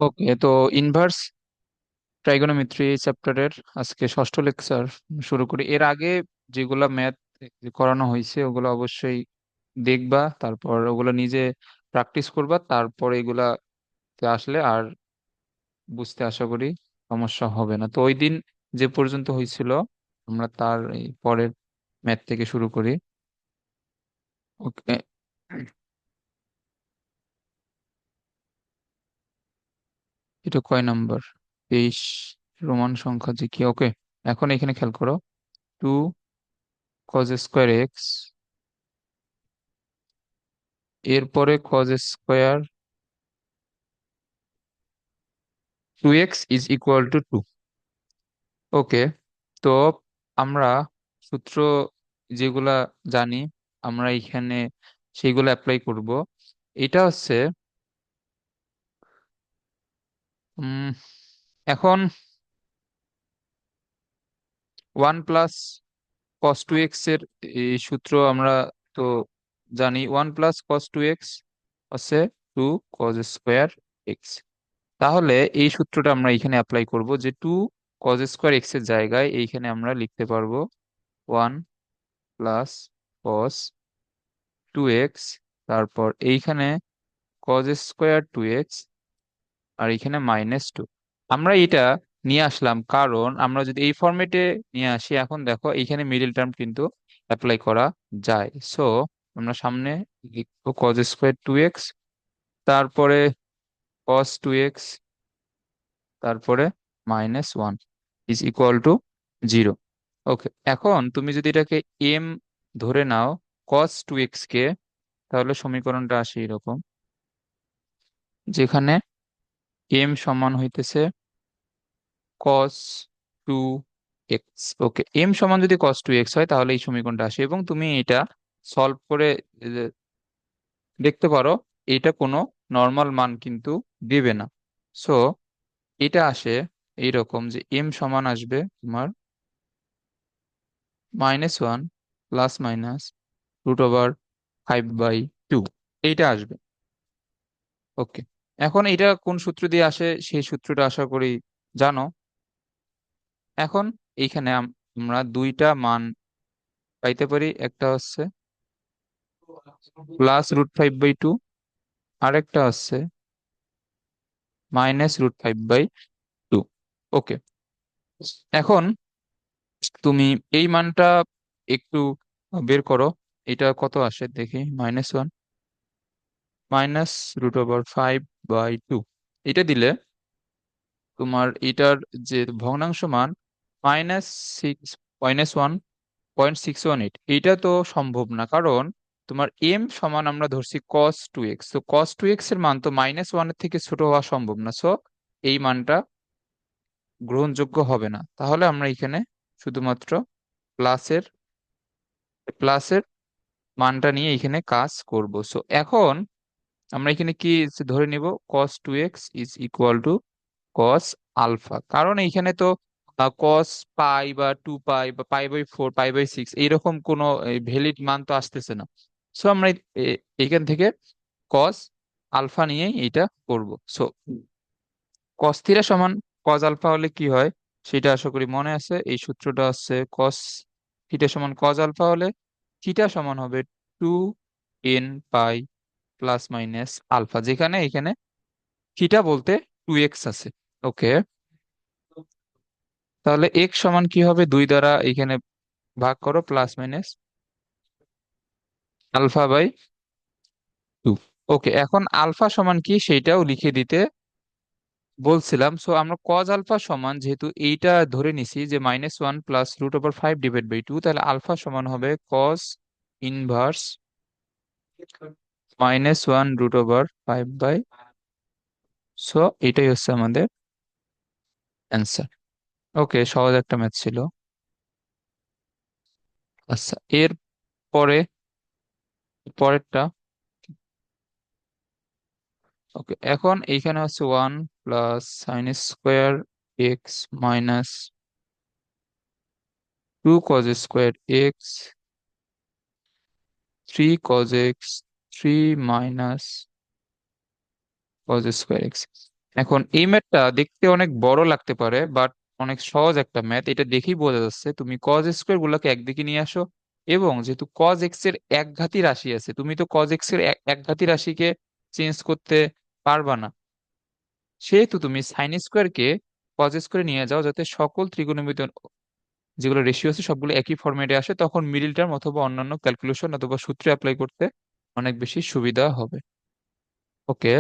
ওকে, তো inverse trigonometry চ্যাপ্টারের আজকে ষষ্ঠ লেকচার শুরু করি। এর আগে যেগুলা ম্যাথ করানো হয়েছে ওগুলো অবশ্যই দেখবা, তারপর ওগুলো নিজে প্র্যাকটিস করবা, তারপর এগুলাতে আসলে আর বুঝতে আশা করি সমস্যা হবে না। তো ওই দিন যে পর্যন্ত হয়েছিল আমরা তার এই পরের ম্যাথ থেকে শুরু করি। ওকে, এটা কয় নাম্বার? 23। রোমান সংখ্যা যে কি? ওকে, এখন এখানে খেয়াল করো। 2 cos² x, এরপরে cos² 2x = 2। ওকে, তো আমরা সূত্র যেগুলা জানি আমরা এখানে সেগুলো অ্যাপ্লাই করব। এটা হচ্ছে উম, এখন 1 + cos² এর এই সূত্র আমরা তো জানি। 1 + cos² হচ্ছে 2 cos²x। তাহলে এই সূত্রটা আমরা এখানে অ্যাপ্লাই করব যে 2 cos² x এর জায়গায় এইখানে আমরা লিখতে পারবো 1 + cos 2x, তারপর এইখানে cos²2x, আর এখানে -2। আমরা এটা নিয়ে আসলাম কারণ আমরা যদি এই ফরম্যাটে নিয়ে আসি, এখন দেখো এইখানে মিডল টার্ম কিন্তু অ্যাপ্লাই করা যায়। সো আমরা সামনে লিখবো cos²2x, তারপরে cos2x, তারপরে -1 = 0। ওকে, এখন তুমি যদি এটাকে এম ধরে নাও cos2x কে, তাহলে সমীকরণটা আসে এরকম, যেখানে এম সমান হইতেছে cos2x। ওকে, এম সমান যদি cos2x হয় তাহলে এই সমীকরণটা আসে, এবং তুমি এটা সলভ করে দেখতে পারো এটা কোনো নর্মাল মান কিন্তু দিবে না। সো এটা আসে এইরকম যে এম সমান আসবে তোমার -1 ±√5/2, এইটা আসবে। ওকে, এখন এটা কোন সূত্র দিয়ে আসে সেই সূত্রটা আশা করি জানো। এখন এইখানে আমরা দুইটা মান পাইতে পারি, একটা হচ্ছে +√5/2, আরেকটা হচ্ছে -√5/2। ওকে, এখন তুমি এই মানটা একটু বের করো। এটা কত আসে দেখি, -1 √5/2। এটা দিলে তোমার এটার যে ভগ্নাংশ মান -1.618, এইটা তো সম্ভব না, কারণ তোমার এম সমান আমরা ধরছি cos2x, তো cos2x এর মান তো -1 এর থেকে ছোট হওয়া সম্ভব না। সো এই মানটা গ্রহণযোগ্য হবে না। তাহলে আমরা এখানে শুধুমাত্র প্লাসের প্লাসের মানটা নিয়ে এখানে কাজ করব। সো এখন আমরা এখানে কি ধরে নিব, cos2x cos আলফা, কারণ এইখানে তো cos পাই বা 2 পাই বা π/4 π/6 এইরকম কোনো ভ্যালিড মান তো আসতেছে না। সো আমরা এইখান থেকে cos আলফা নিয়েই এটা করব। সো cos থিটা সমান cos আলফা হলে কি হয় সেটা আশা করি মনে আছে। এই সূত্রটা হচ্ছে cos থিটা সমান cos আলফা হলে থিটা সমান হবে 2n π ± আলফা, যেখানে এখানে থিটা বলতে 2x আছে। ওকে, তাহলে x সমান কি হবে, 2 দ্বারা এখানে ভাগ করো, ±α/2। ওকে, এখন আলফা সমান কি সেইটাও লিখে দিতে বলছিলাম। সো আমরা cos আলফা সমান, যেহেতু এইটা ধরে নিছি যে -1 +√5/2, তাহলে আলফা সমান হবে cos−1 √5/, সো এটাই হচ্ছে আমাদের অ্যান্সার। ওকে, সহজ একটা ম্যাথ ছিল। আচ্ছা, এর পরে পরেরটা। ওকে, এখন এইখানে হচ্ছে 1 + sin² x -2 cos² x, 3 cos x, 3 - cos²x। এখন এই ম্যাথটা দেখতে অনেক বড় লাগতে পারে, বাট অনেক সহজ একটা ম্যাথ। এটা দেখেই বোঝা যাচ্ছে তুমি কজ স্কোয়ার গুলোকে একদিকে নিয়ে আসো, এবং যেহেতু কজ এক্স এর একঘাতি রাশি আছে, তুমি তো কজ এক্স এর একঘাতি রাশিকে চেঞ্জ করতে পারবা না, সেহেতু তুমি সাইন স্কোয়ারকে কজ স্কোয়ারে নিয়ে যাও, যাতে সকল ত্রিকোণমিতি যেগুলো রেশিও আছে সবগুলো একই ফরম্যাটে আসে, তখন মিডিল টার্ম অথবা অন্যান্য ক্যালকুলেশন অথবা সূত্রে অ্যাপ্লাই করতে অনেক বেশি সুবিধা হবে। ওকে,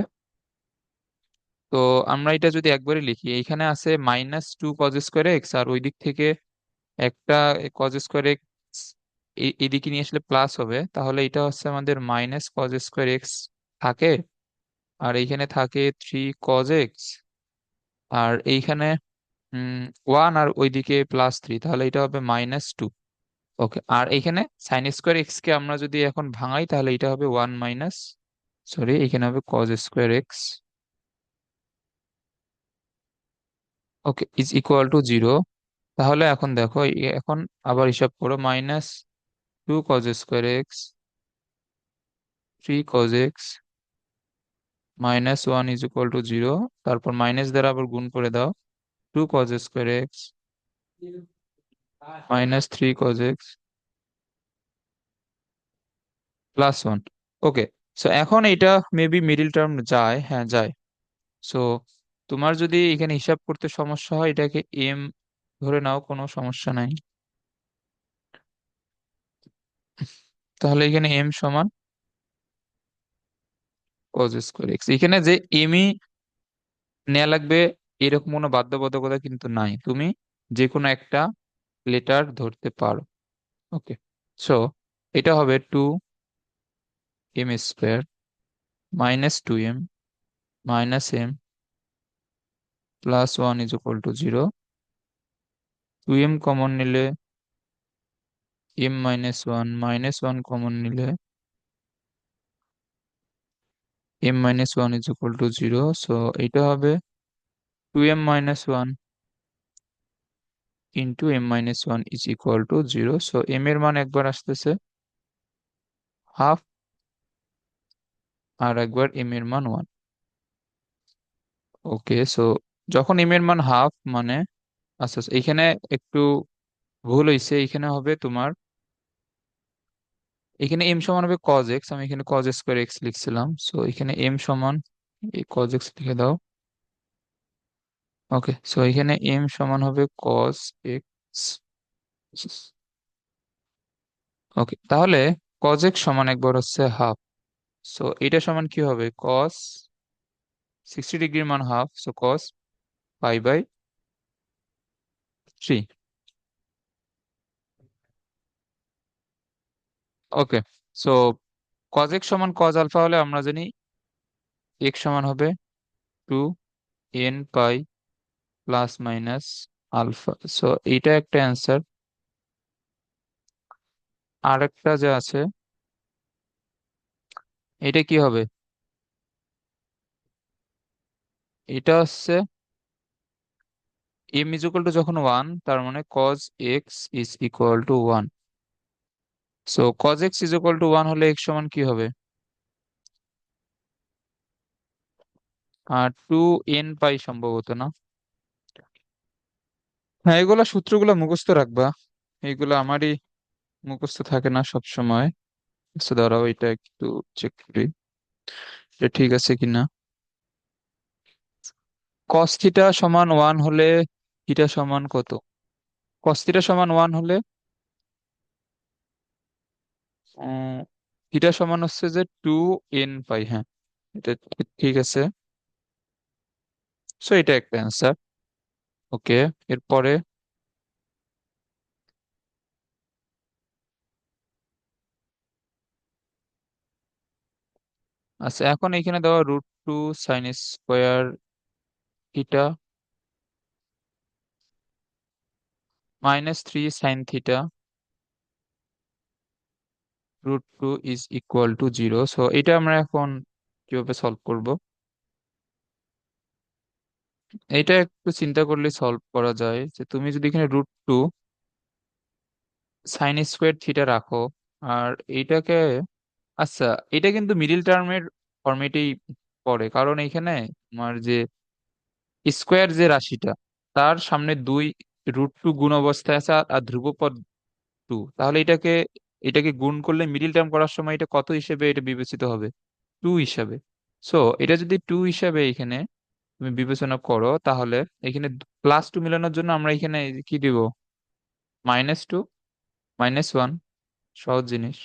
তো আমরা এটা যদি একবারে লিখি, এইখানে আছে -2 cos² x, আর ওই দিক থেকে একটা cos²x এদিকে নিয়ে আসলে প্লাস হবে, তাহলে এটা হচ্ছে আমাদের -cos²x থাকে, আর এইখানে থাকে 3 cos x, আর এইখানে 1, আর ওইদিকে +3, তাহলে এটা হবে -2। ওকে, আর এইখানে sin² x কে আমরা যদি এখন ভাঙাই, তাহলে এটা হবে 1 মাইনাস, সরি, এখানে হবে cos²x। Okay, is equal two 0। তাহলে এখন দেখো, এখন আবার হিসাব করো, -2 cos² x, 3 cos x, -1 is equal two 0। তারপর মাইনাস দ্বারা আবার গুণ করে দাও, 2 cos² x -3 cos x +1। ওকে, সো এখন এটা মেবি মিডিল টার্ম যায়, হ্যাঁ যায়। সো তোমার যদি এখানে হিসাব করতে সমস্যা হয়, এটাকে এম ধরে নাও, কোনো সমস্যা নাই। তাহলে এখানে এম সমান cos²x, এখানে যে এমই নেওয়া লাগবে এরকম কোনো বাধ্যবাধকতা কিন্তু নাই, তুমি যে কোনো একটা লেটার ধরতে পারো। ওকে, সো এটা হবে 2m² -2m -m +1 is equal two 0। 2m common নিলে m-1, -1 কমন নিলে m-1 is equal two 0। So এটা হবে 2m-1 into m-1 is equal two 0। So m এর মান একবার আসতেছে হাফ, আর একবার m এর মান 1। ওকে, সো যখন m এর মান হাফ মানে, আচ্ছা আচ্ছা, এখানে একটু ভুল হয়েছে, এখানে হবে তোমার, এখানে m সমান হবে cos x, আমি এখানে cos² x লিখছিলাম, সো এখানে m সমান এই cos x লিখে দাও। ওকে, সো এখানে m সমান হবে cos x। ওকে, তাহলে cos x সমান একবার হচ্ছে হাফ, সো এটা সমান কি হবে, cos 60 ডিগ্রির মান হাফ, সো cos π/3। ওকে, সো cos x সমান cos আলফা হলে আমরা জানি x সমান হবে 2n π plus minus alpha. So এইটা একটা অ্যান্সার। আর একটা যে আছে, এটা কি হবে, এটা হচ্ছে m ইজ ইকুয়াল টু যখন 1, তার মানে cos x is equal two 1। So cos x is equal two 1 হলে x সমান কি হবে, আর 2n π সম্ভবত, না? হ্যাঁ, এগুলা সূত্রগুলো মুখস্থ রাখবা, এইগুলো আমারই মুখস্থ থাকে না সব সময়। দাঁড়াও, এটা একটু চেক করি এটা ঠিক আছে কিনা। cos থিটা সমান 1 হলে থিটা সমান কত? cos থিটা সমান 1 হলে থিটা সমান হচ্ছে যে 2n π, হ্যাঁ এটা ঠিক আছে। সো এটা একটা অ্যান্সার। ওকে, এরপরে আচ্ছা, এখন এখানে দেওয়া √2 sin² theta -3 sin theta √2 is equal two 0। So এটা আমরা এখন কিভাবে সলভ করব? এটা একটু চিন্তা করলে সলভ করা যায়, যে তুমি যদি এখানে √2 sin² থিটা রাখো, আর এইটাকে, আচ্ছা, এটা কিন্তু মিডিল টার্মের ফর্মেটেই পড়ে, কারণ এখানে তোমার যে স্কোয়ার যে রাশিটা, তার সামনে 2 √2 গুণ অবস্থায় আছে, আর ধ্রুবপদ 2, তাহলে এটাকে এটাকে গুণ করলে মিডিল টার্ম করার সময় এটা কত হিসেবে এটা বিবেচিত হবে? 2 হিসাবে। সো এটা যদি 2 হিসাবে এখানে তুমি বিবেচনা করো, তাহলে এখানে +2 মেলানোর জন্য আমরা এখানে কি দিব? -2, -1। সহজ জিনিস।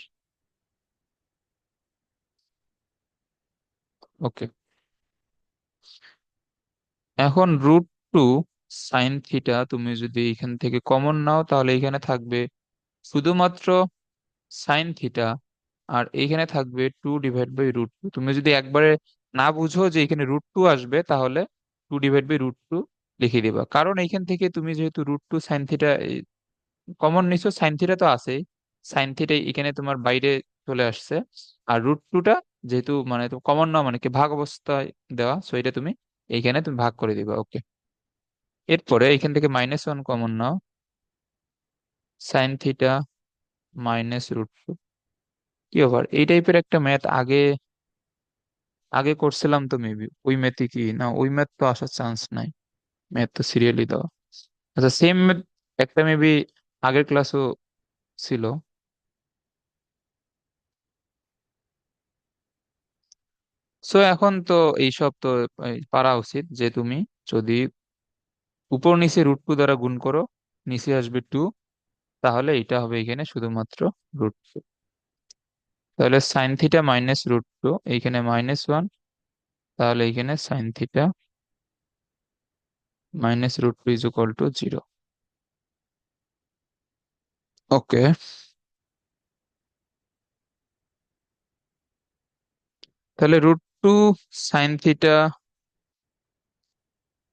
ওকে, এখন √2 sin θ তুমি যদি এখান থেকে কমন নাও, তাহলে এখানে থাকবে শুধুমাত্র sin θ, আর এইখানে থাকবে 2/√2। তুমি যদি একবারে না বুঝো যে এখানে √2 আসবে, তাহলে 2/√2 লিখে দিবা, কারণ এইখান থেকে তুমি যেহেতু √2 sin θ কমন নিছো, sin θ তো আছেই, sin θ এখানে তোমার বাইরে চলে আসছে, আর √2টা যেহেতু মানে কমন না, মানে কি ভাগ অবস্থায় দেওয়া, সো এটা তুমি এইখানে তুমি ভাগ করে দিবা। ওকে, এরপরে এখান থেকে -1 কমন নাও, sin θ -√2। কি ওভার এই টাইপের একটা ম্যাথ আগে আগে করছিলাম তো, মেবি ওই ম্যাথই কি না, ওই ম্যাথ তো আসার চান্স নাই, ম্যাথ তো সিরিয়ালি দেওয়া। আচ্ছা, সেম ম্যাথ একটা মেবি আগের ক্লাসও ছিল। সো এখন তো এইসব তো পারা উচিত যে তুমি যদি উপর নিচে √2 দ্বারা গুণ করো, নিচে আসবে 2, তাহলে এটা হবে এখানে শুধুমাত্র √2। তাহলে sin θ -√2, এইখানে -1, তাহলে এইখানে sin θ -√2 = 0। ওকে, তাহলে √2 sin θ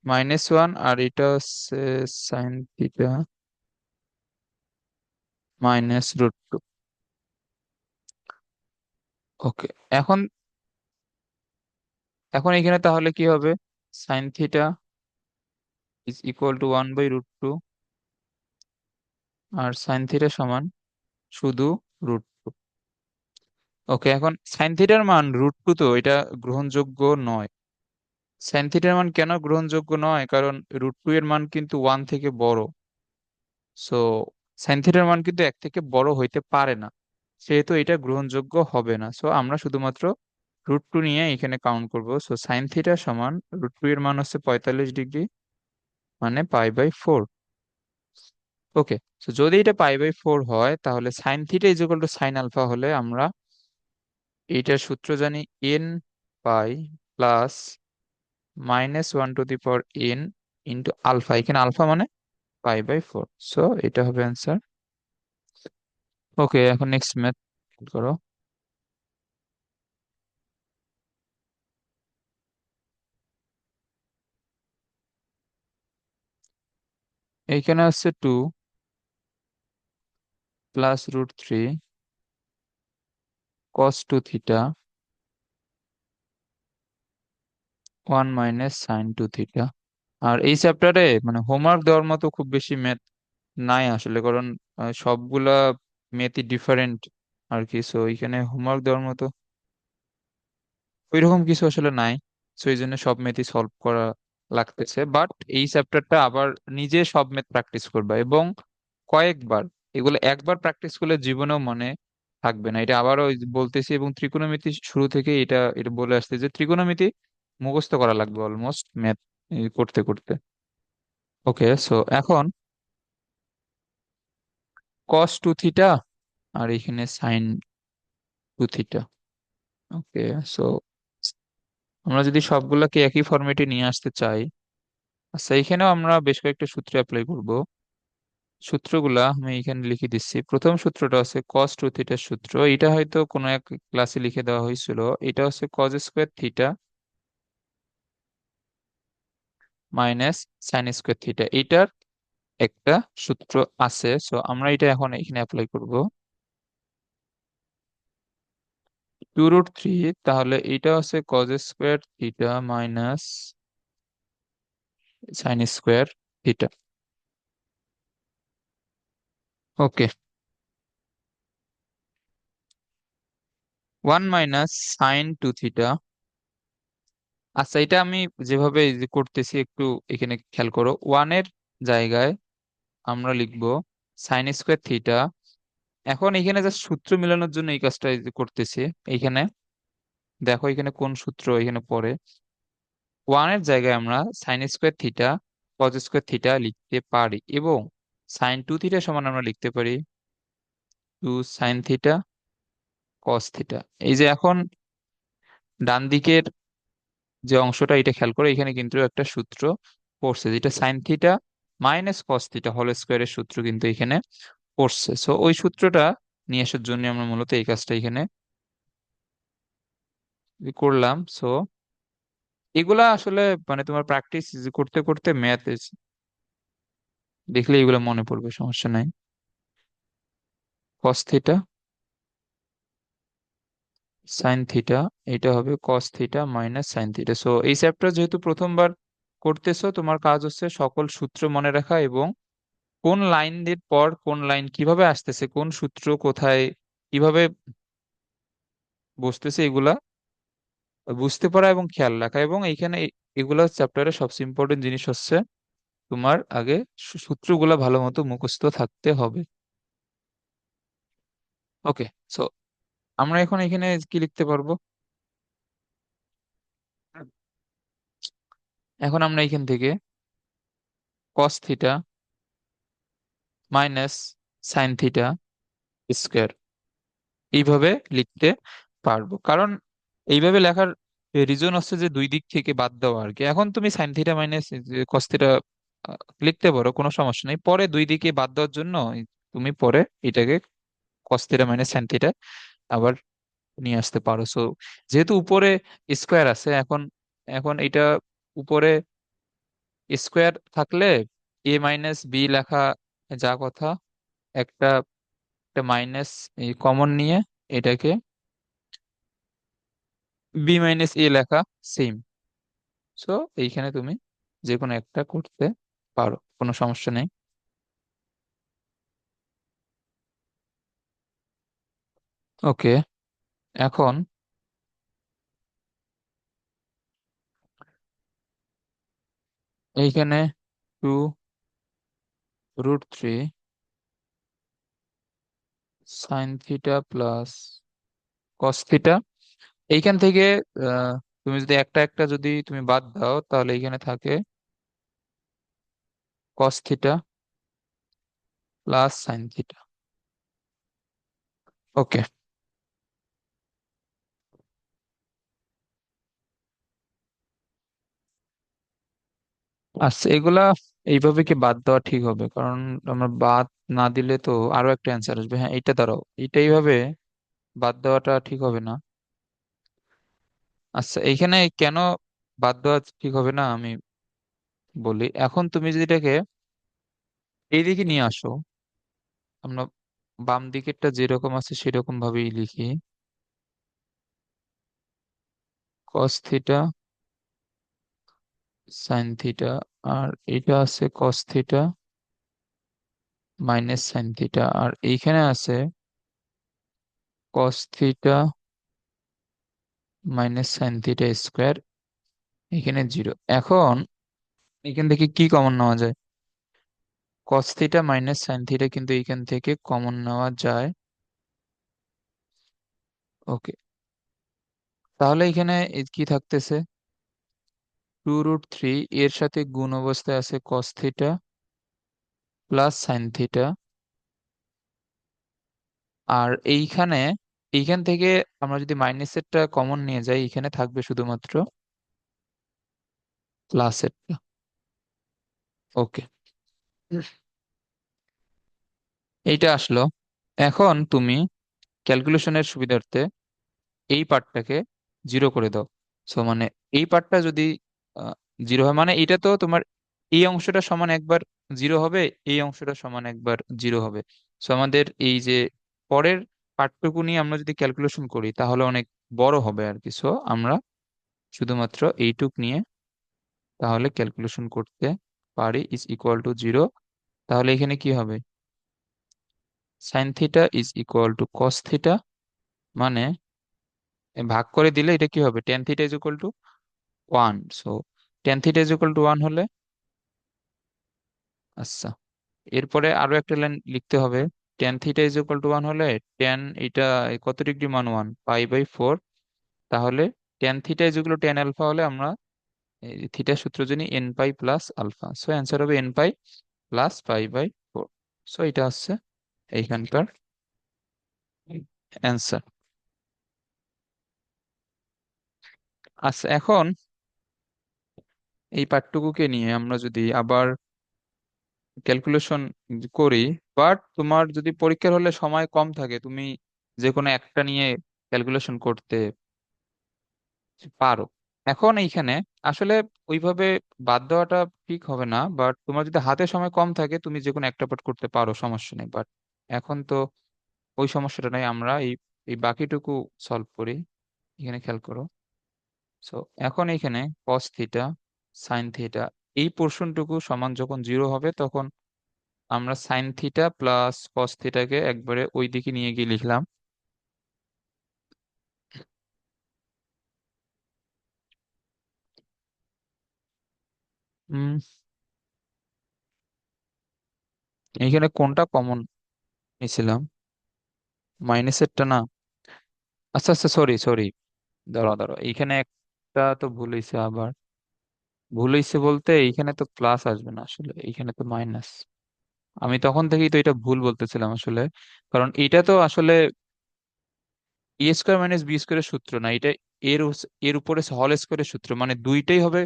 -1, আর এটা হচ্ছে sin θ -√2। ওকে, এখন এখন এখানে তাহলে কি হবে? sin θ = 1/√2, আর sin θ সমান শুধু √2। ওকে, এখন sin θ এর মান √2, তো এটা গ্রহণযোগ্য নয়। sin θ এর মান কেন গ্রহণযোগ্য নয়? কারণ √2 এর মান কিন্তু 1 থেকে বড়। সো sin θ এর মান কিন্তু 1 থেকে বড় হইতে পারে না, সেহেতু এটা গ্রহণযোগ্য হবে না। সো আমরা শুধুমাত্র √2 নিয়ে এখানে কাউন্ট করব। সো sin θ সমান √2 এর মান হচ্ছে 45 ডিগ্রি, মানে π/4। ওকে, তো যদি এটা π/4 হয়, তাহলে sin θ sin আলফা হলে আমরা এইটার সূত্র জানি, n pi plus -1 to the power n into alpha, এখানে আলফা মানে π/4। সো এটা হবে অ্যান্সার। ওকে, এখন নেক্সট ম্যাথ করো। এইখানে আছে 2 প্লাস √3 cos 2θ 1 - sin 2θ। আর এই চ্যাপ্টারে মানে হোমওয়ার্ক দেওয়ার মতো খুব বেশি ম্যাথ নাই আসলে, কারণ সবগুলা ম্যাথই ডিফারেন্ট আর কি। সো এখানে হোমওয়ার্ক দেওয়ার মতো ওইরকম কিছু আসলে নাই। সো এই জন্য সব ম্যাথই সলভ করা লাগতেছে, বাট এই চ্যাপ্টারটা আবার নিজে সব ম্যাথ প্র্যাকটিস করবা, এবং কয়েকবার, এগুলো একবার প্র্যাকটিস করলে জীবনেও মনে থাকবে না। এটা আবারও ওই যে বলতেছি, এবং ত্রিকোণমিতি শুরু থেকে এটা এটা বলে আসছে যে ত্রিকোণমিতি মুখস্থ করা লাগবে অলমোস্ট ম্যাথ করতে করতে। ওকে, সো এখন cos 2θ, আর এখানে sin 2θ। ওকে, সো আমরা যদি সবগুলাকে একই ফরম্যাটে নিয়ে আসতে চাই, আচ্ছা এখানেও আমরা বেশ কয়েকটা সূত্র অ্যাপ্লাই করব। সূত্রগুলা আমি এখানে লিখে দিচ্ছি। প্রথম সূত্রটা আছে cos 2θ সূত্র, এটা হয়তো কোনো এক ক্লাসে লিখে দেওয়া হয়েছিল। এটা হচ্ছে cos² θ -sin²θ, এইটার একটা সূত্র আছে। সো আমরা এটা এখন এখানে অ্যাপ্লাই করব। 2√3, তাহলে এটা হচ্ছে cos² θ -sin²θ। ওকে, 1 - sin 2θ, আচ্ছা, এটা আমি যেভাবে এই যে করতেছি একটু এখানে খেয়াল করো। ওয়ানের জায়গায় আমরা লিখবো সাইন স্কোয়ার থিটা। এখন এখানে জাস্ট সূত্র মেলানোর জন্য এই কাজটা এই যে করতেছি। এইখানে দেখো এখানে কোন সূত্র এখানে পড়ে। ওয়ানের জায়গায় আমরা sine square theta cos square theta লিখতে পারি, এবং সাইন টু থিটা সমান আমরা লিখতে পারি two sine theta cos theta. এই যে এখন ডান দিকের যে অংশটা এটা খেয়াল করো, এখানে কিন্তু একটা সূত্র পড়ছে, যেটা sine theta minus cos theta whole স্কোয়ারের সূত্র কিন্তু এখানে পড়ছে। সো ওই সূত্রটা নিয়ে আসার জন্য আমরা মূলত এই কাজটা এখানে করলাম। সো এগুলা আসলে মানে তোমার প্র্যাকটিস করতে করতে ম্যাথ দেখলে এগুলো মনে পড়বে, সমস্যা নাই। কস থিটা সাইন থিটা, এটা হবে cos theta minus sine theta. So এই চ্যাপ্টার যেহেতু প্রথমবার করতেছো, তোমার কাজ হচ্ছে সকল সূত্র মনে রাখা, এবং কোন লাইন এর পর কোন লাইন কিভাবে আসতেছে, কোন সূত্র কোথায় কিভাবে বসতেছে, এগুলা বুঝতে পারা এবং খেয়াল রাখা। এবং এইখানে এগুলা চ্যাপ্টারের সবচেয়ে ইম্পর্টেন্ট জিনিস হচ্ছে তোমার আগে সূত্রগুলা ভালো মতো মুখস্থ থাকতে হবে। ওকে। সো আমরা এখন এখানে কি লিখতে পারবো? এখন আমরা এখান থেকে কস theta minus sine theta square এইভাবে লিখতে পারবো, কারণ এইভাবে লেখার রিজন হচ্ছে যে দুই দিক থেকে বাদ দেওয়া আর কি। এখন তুমি sign theta minus cos theta লিখতে পারো, কোনো সমস্যা নেই। পরে দুই দিকে বাদ দেওয়ার জন্য তুমি পরে এটাকে কস থিটা মাইনাস সাইন থিটা আবার নিয়ে আসতে পারো। সো যেহেতু উপরে স্কোয়ার আছে, এখন এখন এটা উপরে স্কোয়ার থাকলে এ মাইনাস বি লেখা যা কথা, একটা একটা মাইনাস কমন নিয়ে এটাকে বি মাইনাস এ লেখা সেম। সো এইখানে তুমি যে কোনো একটা করতে পারো, কোনো সমস্যা নেই। ওকে। এখন এইখানে two root three sine theta plus cos theta, এইখান থেকে তুমি যদি একটা একটা যদি তুমি বাদ দাও, তাহলে এইখানে থাকে cos theta plus sine theta. Okay. আচ্ছা, এগুলা এইভাবে কি বাদ দেওয়া ঠিক হবে? কারণ আমরা বাদ না দিলে তো আরো একটা অ্যান্সার আসবে। হ্যাঁ, এইটা দাঁড়াও, এইটা এইভাবে বাদ দেওয়াটা ঠিক হবে না। আচ্ছা, এইখানে কেন বাদ দেওয়া ঠিক হবে না আমি বলি। এখন তুমি যদি এটাকে এইদিকে নিয়ে আসো, আমরা বাম দিকেরটা যেরকম আছে সেরকম ভাবেই লিখি, কস থিটা সাইন থিটা, আর এটা আছে cos theta minus sine theta, আর এইখানে আছে cos theta minus sine theta square, এখানে জিরো। এখন এখান থেকে কি কমন নেওয়া যায়? Cos theta minus sine theta কিন্তু এখান থেকে কমন নেওয়া যায়। ওকে। তাহলে এখানে কি থাকতেছে? টু রুট থ্রি এর সাথে গুণ অবস্থায় আছে cos theta plus sine theta, আর এইখান থেকে আমরা যদি মাইনাসেরটা কমন নিয়ে যাই, এখানে থাকবে শুধুমাত্র প্লাসেরটা। ওকে, এইটা আসলো। এখন তুমি ক্যালকুলেশনের সুবিধার্থে এই পার্টটাকে জিরো করে দাও। সো মানে এই পার্টটা যদি জিরো হয়, মানে এটা তো তোমার এই অংশটা সমান একবার জিরো হবে, এই অংশটা সমান একবার জিরো হবে। সো আমাদের এই যে পরের পার্টটুকু নিয়ে আমরা যদি ক্যালকুলেশন করি তাহলে অনেক বড় হবে আর কি। সো আমরা শুধুমাত্র এইটুক নিয়ে তাহলে ক্যালকুলেশন করতে পারি ইজ ইকুয়াল টু জিরো। তাহলে এখানে কি হবে? Sine theta is equal to cos theta, মানে ভাগ করে দিলে এটা কি হবে? Tan theta is equal to one. So tan theta is equal to one হলে, আচ্ছা, এরপরে আরো একটা লাইন লিখতে হবে। Tan theta is equal to one হলে টেন, এটা কত ডিগ্রি মান, ওয়ান, পাই বাই ফোর। তাহলে tan theta is equal to tan alpha হলে আমরা থিটা সূত্র জানি n pi plus alpha. So answer হবে n pi plus pi by four. So এটা হচ্ছে এইখানকার অ্যান্সার। আচ্ছা, এখন এই পার্টটুকুকে নিয়ে আমরা যদি আবার ক্যালকুলেশন করি, বাট তোমার যদি পরীক্ষার হলে সময় কম থাকে, তুমি যে কোনো একটা নিয়ে ক্যালকুলেশন করতে পারো। এখন এইখানে আসলে ওইভাবে বাদ দেওয়াটা ঠিক হবে না, বাট তোমার যদি হাতে সময় কম থাকে তুমি যে কোনো একটা পার্ট করতে পারো, সমস্যা নেই। বাট এখন তো ওই সমস্যাটা নাই, আমরা এই এই বাকিটুকু সলভ করি। এখানে খেয়াল করো। সো এখন এইখানে কস থিটা সাইন থিটা, এই পোর্শনটুকু সমান যখন জিরো হবে, তখন আমরা সাইন থিটা প্লাস কস থিটাকে একবারে ওই দিকে নিয়ে গিয়ে লিখলাম। উম এইখানে কোনটা কমন নিয়েছিলাম? মাইনাসেরটা না? আচ্ছা আচ্ছা, সরি সরি, দাঁড়াও দাঁড়াও, এইখানে একটা তো ভুল হয়েছে আবার। ভুল হয়েছে বলতে এইখানে তো প্লাস আসবে না, আসলে এইখানে তো মাইনাস। আমি তখন থেকেই তো এটা ভুল বলতেছিলাম আসলে। কারণ এটা তো আসলে এ স্কোয়ার মাইনাস বি স্কোয়ারের সূত্র না, এটা এর উপরে হল স্কোয়ারের সূত্র, মানে দুইটাই হবে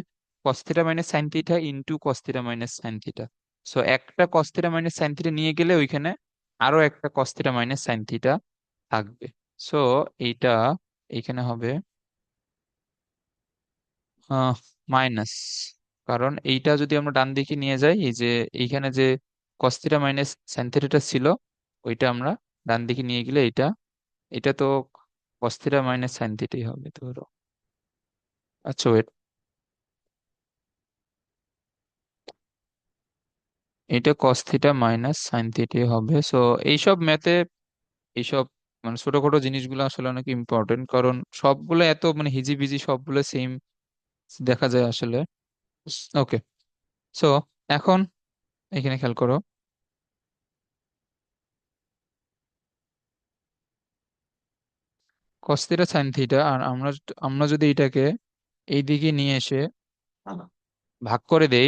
cos theta minus sine theta into cos theta minus sine theta. So একটা cos theta minus sine theta নিয়ে গেলে ওইখানে আরো একটা cos theta minus sine theta থাকবে। সো এইটা এইখানে হবে মাইনাস। কারণ এইটা যদি আমরা ডান দিকে নিয়ে যাই, এই যে এইখানে যে কস থিটা মাইনাস সাইন থিটাটা ছিল, ওইটা আমরা ডান দিকে নিয়ে গেলে এটা, এটা তো কস থিটা মাইনাস সাইন থিটাই হবে ধরো। আচ্ছা ওয়েট, এটা কস থিটা মাইনাস সাইন থিটাই হবে। সো এইসব ম্যাথে, এইসব মানে ছোটখাটো জিনিসগুলো আসলে অনেক ইম্পর্টেন্ট, কারণ সবগুলো এত মানে হিজিবিজি, সবগুলো সেম দেখা যায় আসলে। ওকে, সো এখন এখানে খেয়াল করো, কস থিটা সাইন থিটা, আর আমরা আমরা যদি এটাকে এই দিকে নিয়ে এসে ভাগ করে দেই,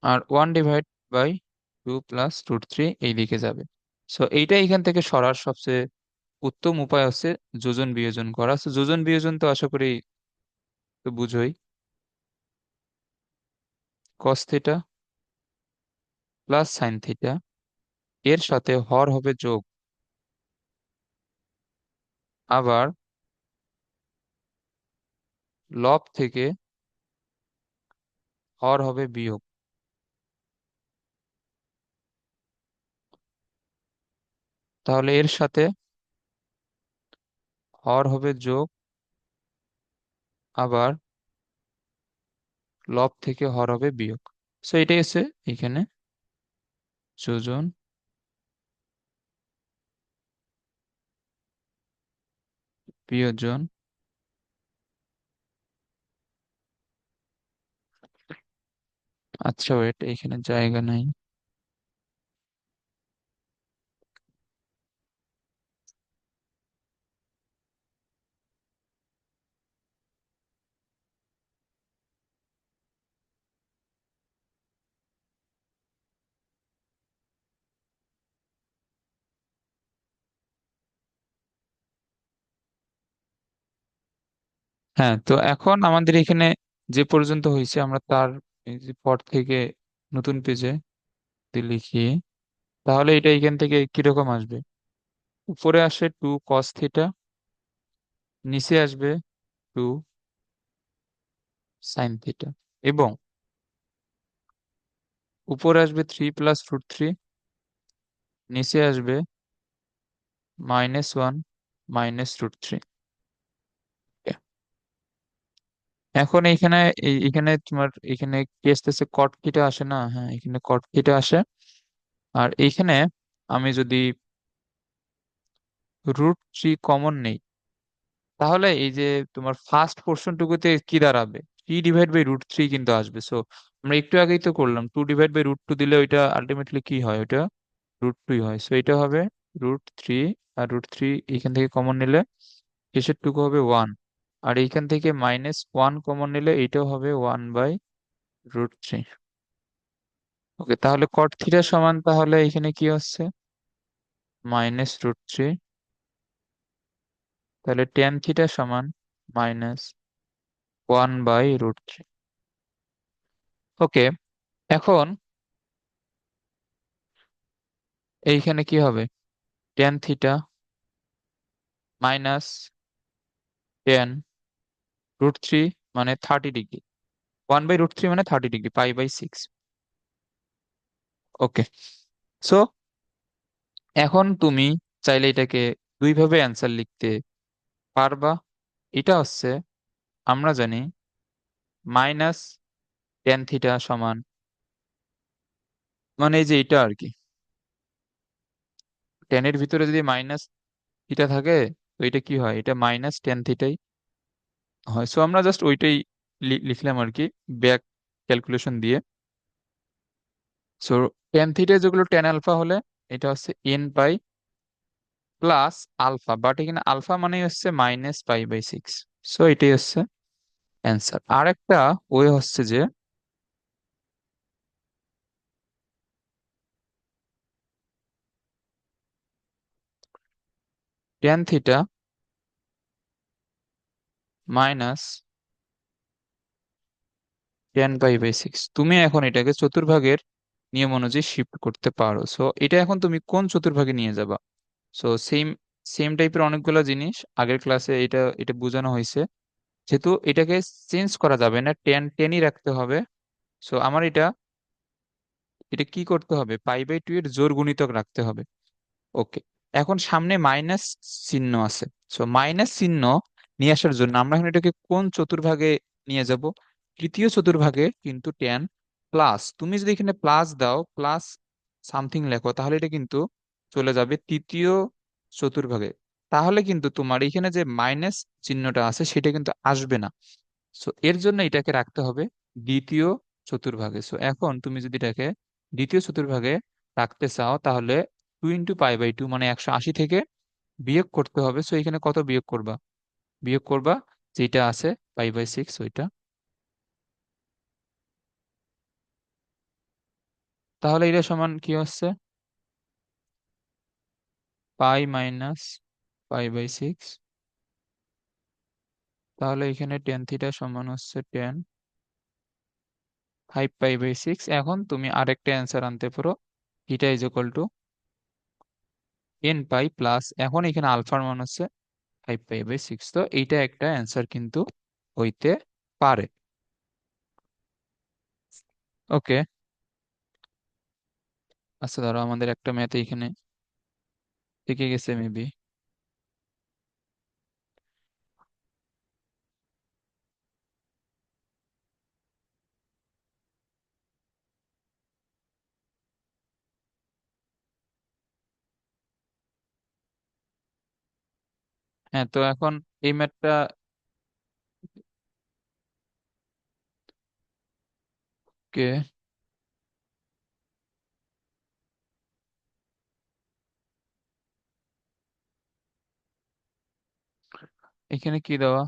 আর one divide by two plus root three এই দিকে যাবে। সো এইটা এখান থেকে সরার সবচেয়ে উত্তম উপায় হচ্ছে যোজন বিয়োজন করা। So, যোজন বিয়োজন তো আশা করি তো বুঝোই। Cos theta plus sine theta, এর সাথে হর হবে যোগ, আবার লব থেকে হর হবে বিয়োগ। তাহলে এর সাথে হর হবে যোগ, আবার লব থেকে হর হবে বিয়োগ। সো এটাই হচ্ছে এখানে যোজন বিয়োজন। আচ্ছা ওয়েট, এখানে জায়গা নাই। হ্যাঁ, তো এখন আমাদের এখানে যে পর্যন্ত হয়েছে আমরা তার এই যে পর থেকে নতুন পেজে লিখি, তাহলে এটা এখান থেকে কিরকম আসবে? উপরে আসে টু কস থিটা, নিচে আসবে টু সাইন থিটা, এবং উপরে আসবে থ্রি প্লাস রুট থ্রি, নিচে আসবে minus one minus root three. এখন এইখানে এইখানে তোমার এখানে কি আসতেছে, কট থিটা আসে না? হ্যাঁ, এখানে কট থিটা আসে। আর এইখানে আমি যদি রুট থ্রি কমন নেই, তাহলে এই যে তোমার ফার্স্ট পোর্শনটুকুতে কি দাঁড়াবে, 3/√3 কিন্তু আসবে। সো আমরা একটু আগেই তো করলাম, 2/√2 দিলে ওইটা আলটিমেটলি কি হয়, ওইটা √2 হয়। সো এটা হবে √3, আর √3 এখান থেকে কমন নিলে শেষের টুকু হবে 1, আর এইখান থেকে -1 কমন নিলে এইটাও হবে 1/√3। ওকে, তাহলে কট থিটা সমান তাহলে এখানে কি হচ্ছে, -√3। তাহলে ট্যান থিটা সমান -1/√3। ওকে, এখন এইখানে কি হবে, ট্যান থিটা -10√3 মানে 30 ডিগ্রি, 1/√3 মানে 30 ডিগ্রি, π/6। ওকে, সো এখন তুমি চাইলে এটাকে দুইভাবে অ্যান্সার লিখতে পারবা। এটা হচ্ছে, আমরা জানি -tan θ সমান, মানে এই যে এটা আর কি, টেনের ভিতরে যদি θ থাকে, তো এটা কি হয়, এটা -tan θ হয়। সো আমরা জাস্ট ওইটাই লিখলাম আর কি, ব্যাক ক্যালকুলেশন দিয়ে। সো tan θ যেগুলো tan α হলে এটা হচ্ছে n π প্লাস আলফা, বাট এখানে আলফা মানে হচ্ছে -π/6। সো এটাই হচ্ছে অ্যান্সার। আর একটা ওয়ে হচ্ছে যে tan θ মাইনাস tan π/6, তুমি এখন এটাকে চতুর্ভাগের নিয়ম অনুযায়ী শিফট করতে পারো। সো এটা এখন তুমি কোন চতুর্ভাগে নিয়ে যাবা। সো সেম সেম টাইপের অনেকগুলো জিনিস আগের ক্লাসে এটা এটা বোঝানো হয়েছে। যেহেতু এটাকে চেঞ্জ করা যাবে না, টেনই রাখতে হবে। সো আমার এটা এটা কি করতে হবে, π/2 এর জোড় গুণিতক রাখতে হবে। ওকে, এখন সামনে মাইনাস চিহ্ন আছে। সো মাইনাস চিহ্ন নিয়ে আসার জন্য আমরা এখন এটাকে কোন চতুর্ভাগে নিয়ে যাব, তৃতীয় চতুর্ভাগে। কিন্তু টেন প্লাস, তুমি যদি এখানে প্লাস দাও, প্লাস সামথিং লেখো, তাহলে এটা কিন্তু চলে যাবে তৃতীয় চতুর্ভাগে। তাহলে কিন্তু তোমার এখানে যে মাইনাস চিহ্নটা আছে সেটা কিন্তু আসবে না। সো এর জন্য এটাকে রাখতে হবে দ্বিতীয় চতুর্ভাগে। সো এখন তুমি যদি এটাকে দ্বিতীয় চতুর্ভাগে রাখতে চাও, তাহলে 2 × π/2 মানে 180 থেকে বিয়োগ করতে হবে। সো এখানে কত বিয়োগ করবা, বিয়োগ করবা যেটা আছে π/6 ওইটা। তাহলে এটা সমান কি হচ্ছে, π - π/6। তাহলে এখানে tan θ সমান হচ্ছে 5π/6। এখন তুমি আরেকটা অ্যান্সার আনতে পারো, θ n π প্লাস, এখন এখানে আলফার মান হচ্ছে 5π/6। তো এইটা একটা অ্যান্সার কিন্তু হইতে পারে। ওকে, আচ্ছা ধরো আমাদের একটা ম্যাথ এখানে থেকে গেছে মেবি। হ্যাঁ, তো এখন এই ম্যাথটা কে, এখানে কি দেওয়া,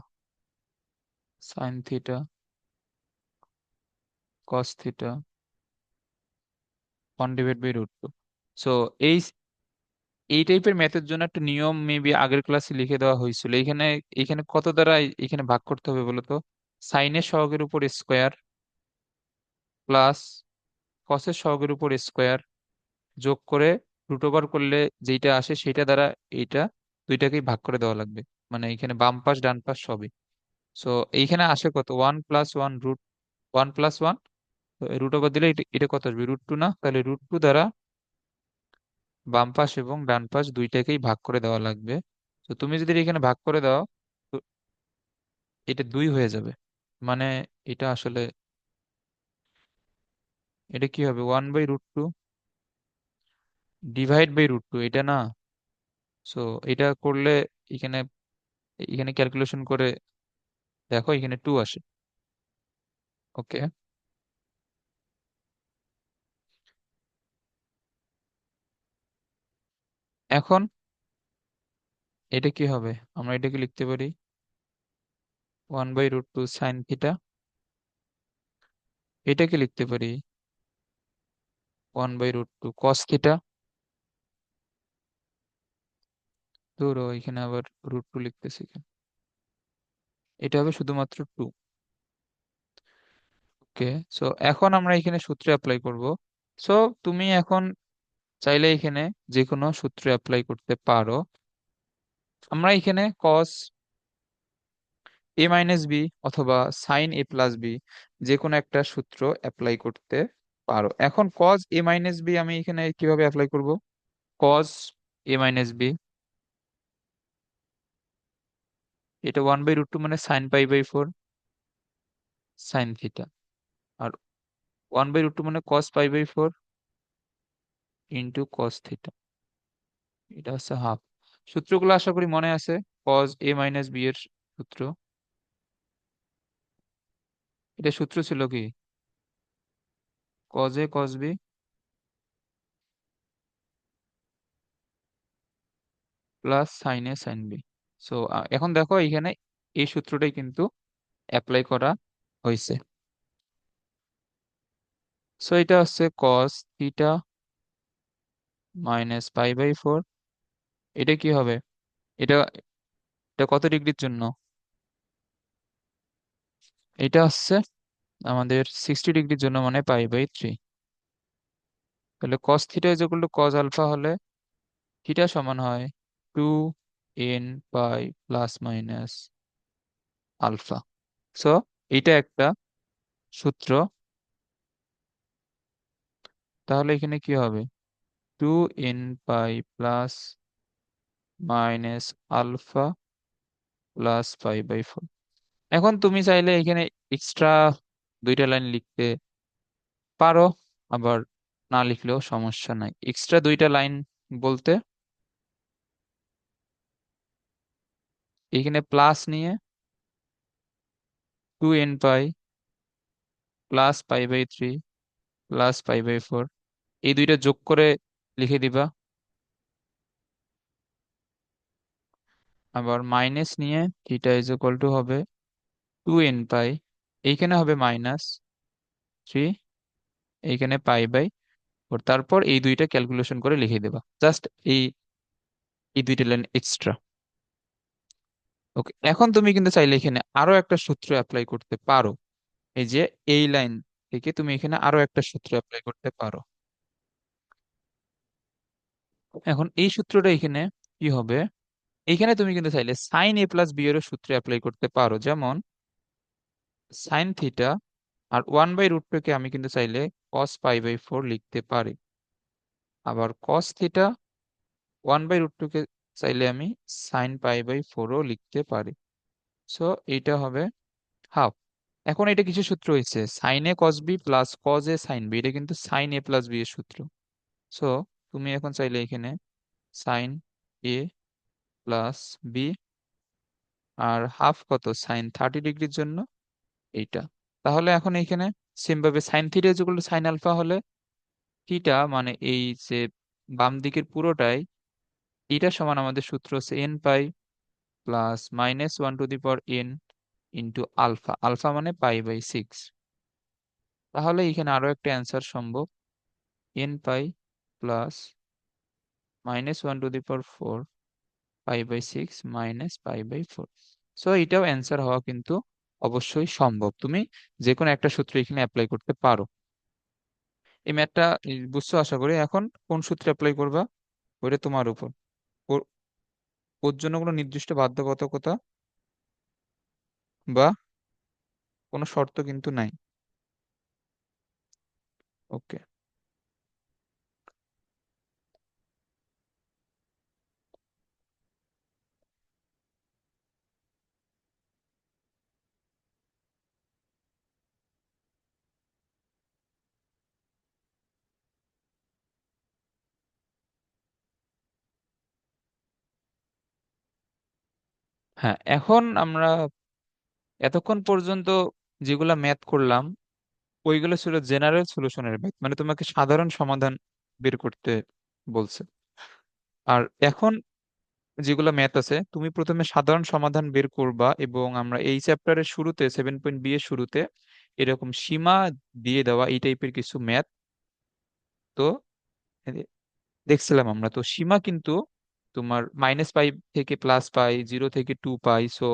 sin θ cos θ 1/√2। সো এই এই টাইপের ম্যাথের জন্য একটা নিয়ম মেবি আগের ক্লাসে লিখে দেওয়া হয়েছিল। এখানে এখানে কত দ্বারা এখানে ভাগ করতে হবে বলতো, সাইনের সহগের উপর স্কোয়ার প্লাস কসের সহগের উপর স্কোয়ার যোগ করে √ওভার করলে যেটা আসে সেটা দ্বারা এইটা দুইটাকেই ভাগ করে দেওয়া লাগবে। মানে এখানে বাম পাশ ডান পাশ সবই। সো এইখানে আসে কত, 1 + 1 1 + 1, √ওভার দিলে এটা এটা কত আসবে, √2 না, তাহলে √2 দ্বারা বাম পাশ এবং ডান পাশ দুইটাকেই ভাগ করে দেওয়া লাগবে। তো তুমি যদি এখানে ভাগ করে দাও, তো এটা 2 হয়ে যাবে। মানে এটা আসলে, এটা কি হবে, 1/√2 ডিভাইড বাই √2, এটা না। সো এটা করলে এখানে এখানে ক্যালকুলেশন করে দেখো এখানে 2 আসে। ওকে, এখন এটা কি হবে? আমরা এটাকে লিখতে পারি 1/√2 সাইন থিটা। এটাকে লিখতে পারি 1/√2 কস থিটা। ধরো এখানে আবার √2 লিখতেছি কেন? এটা হবে শুধুমাত্র 2। ওকে, সো এখন আমরা এখানে সূত্র অ্যাপ্লাই করব। সো তুমি এখন চাইলে এখানে যে কোনো সূত্র অ্যাপ্লাই করতে পারো। আমরা এখানে cos a মাইনাস বি অথবা সাইন a প্লাস বি যে কোনো একটা সূত্র অ্যাপ্লাই করতে পারো। এখন cos a মাইনাস বি আমি এখানে কিভাবে অ্যাপ্লাই করব? cos a মাইনাস বি, এটা 1/√2 মানে sin π/4 সাইন থিটা, আর 1/√2 মানে cos π/4 ইন্টু cos থিটা। এটা হচ্ছে হাফ। সূত্রগুলো আশা করি মনে আছে। cos a মাইনাস বি এর সূত্র, এটা সূত্র ছিল কি? cos a cos b plus sine a sine b. So এখন দেখো এখানে এই সূত্রটাই কিন্তু অ্যাপ্লাই করা হয়েছে। সো এটা হচ্ছে cos থিটা মাইনাস π/4। এটা কি হবে? এটা এটা কত ডিগ্রির জন্য? এটা হচ্ছে আমাদের 60 ডিগ্রির জন্য, মানে π/3। তাহলে cos theta is equal to cos alpha হলে থিটা সমান হয় 2 n pi plus minus alpha. So এটা একটা সূত্র। তাহলে এখানে কি হবে? 2 n pi plus minus alpha plus π/4। এখন তুমি চাইলে এখানে এক্সট্রা দুইটা লাইন লিখতে পারো, আবার না লিখলেও সমস্যা নাই। এক্সট্রা দুইটা লাইন বলতে এখানে প্লাস নিয়ে 2 n পাই প্লাস π/3 প্লাস π/4 এই দুইটা যোগ করে লিখে দিবা। আবার মাইনাস নিয়ে থিটা ইজ ইকুয়াল টু হবে 2 n পাই, এইখানে হবে -3, এইখানে π/4। তারপর এই দুইটা ক্যালকুলেশন করে লিখে দেবা, জাস্ট এই এই দুইটা লাইন এক্সট্রা। ওকে, এখন তুমি কিন্তু চাইলে এখানে আরো একটা সূত্র অ্যাপ্লাই করতে পারো। এই যে এই লাইন থেকে তুমি এখানে আরো একটা সূত্র অ্যাপ্লাই করতে পারো। এখন এই সূত্রটা এখানে কি হবে? এখানে তুমি কিন্তু চাইলে সাইন a প্লাস বি এর সূত্র অ্যাপ্লাই করতে পারো, যেমন সাইন থিটা আর 1/√2 কে আমি কিন্তু চাইলে cos π/4 লিখতে পারি। আবার cos থিটা 1/√2 কে চাইলে আমি সাইন π/4 ও লিখতে পারি। সো এটা হবে হাফ। এখন এটা কিছু সূত্র হয়েছে, sine a cos b plus cos a sine b, এটা কিন্তু সাইন এ প্লাস বি এর সূত্র। সো তুমি এখন চাইলে এখানে সাইন এ প্লাস বি, আর হাফ কত? সাইন 30 ডিগ্রির জন্য এইটা। তাহলে এখন এখানে সেম ভাবে sine theta is equal to sine alpha হলে থিটা মানে এই যে বাম দিকের পুরোটাই, এটা সমান আমাদের সূত্র হচ্ছে n pi plus -1 to the power n into alpha. Alpha মানে π/6। তাহলে এখানে আরো একটা অ্যান্সার সম্ভব, n pi plus -1 to the power 4 π/6 minus π/4। So এটাও অ্যান্সার হওয়া কিন্তু অবশ্যই সম্ভব। তুমি যে কোনো একটা সূত্র এখানে অ্যাপ্লাই করতে পারো। এই ম্যাথটা বুঝছো আশা করি। এখন কোন সূত্রে অ্যাপ্লাই করবা ওটা তোমার উপর। ওর ওর জন্য কোনো নির্দিষ্ট বাধ্যবাধকতা বা কোনো শর্ত কিন্তু নাই। ওকে, হ্যাঁ, এখন আমরা এতক্ষণ পর্যন্ত যেগুলা ম্যাথ করলাম ওইগুলো ছিল জেনারেল সলিউশনের ম্যাথ, মানে তোমাকে সাধারণ সমাধান বের করতে বলছে। আর এখন যেগুলো ম্যাথ আছে তুমি প্রথমে সাধারণ সমাধান বের করবা, এবং আমরা এই চ্যাপ্টারের শুরুতে 7.b এর শুরুতে এরকম সীমা দিয়ে দেওয়া এই টাইপের কিছু ম্যাথ তো দেখছিলাম আমরা। তো সীমা কিন্তু তোমার -পাই থেকে +পাই, 0 থেকে 2 পাই। সো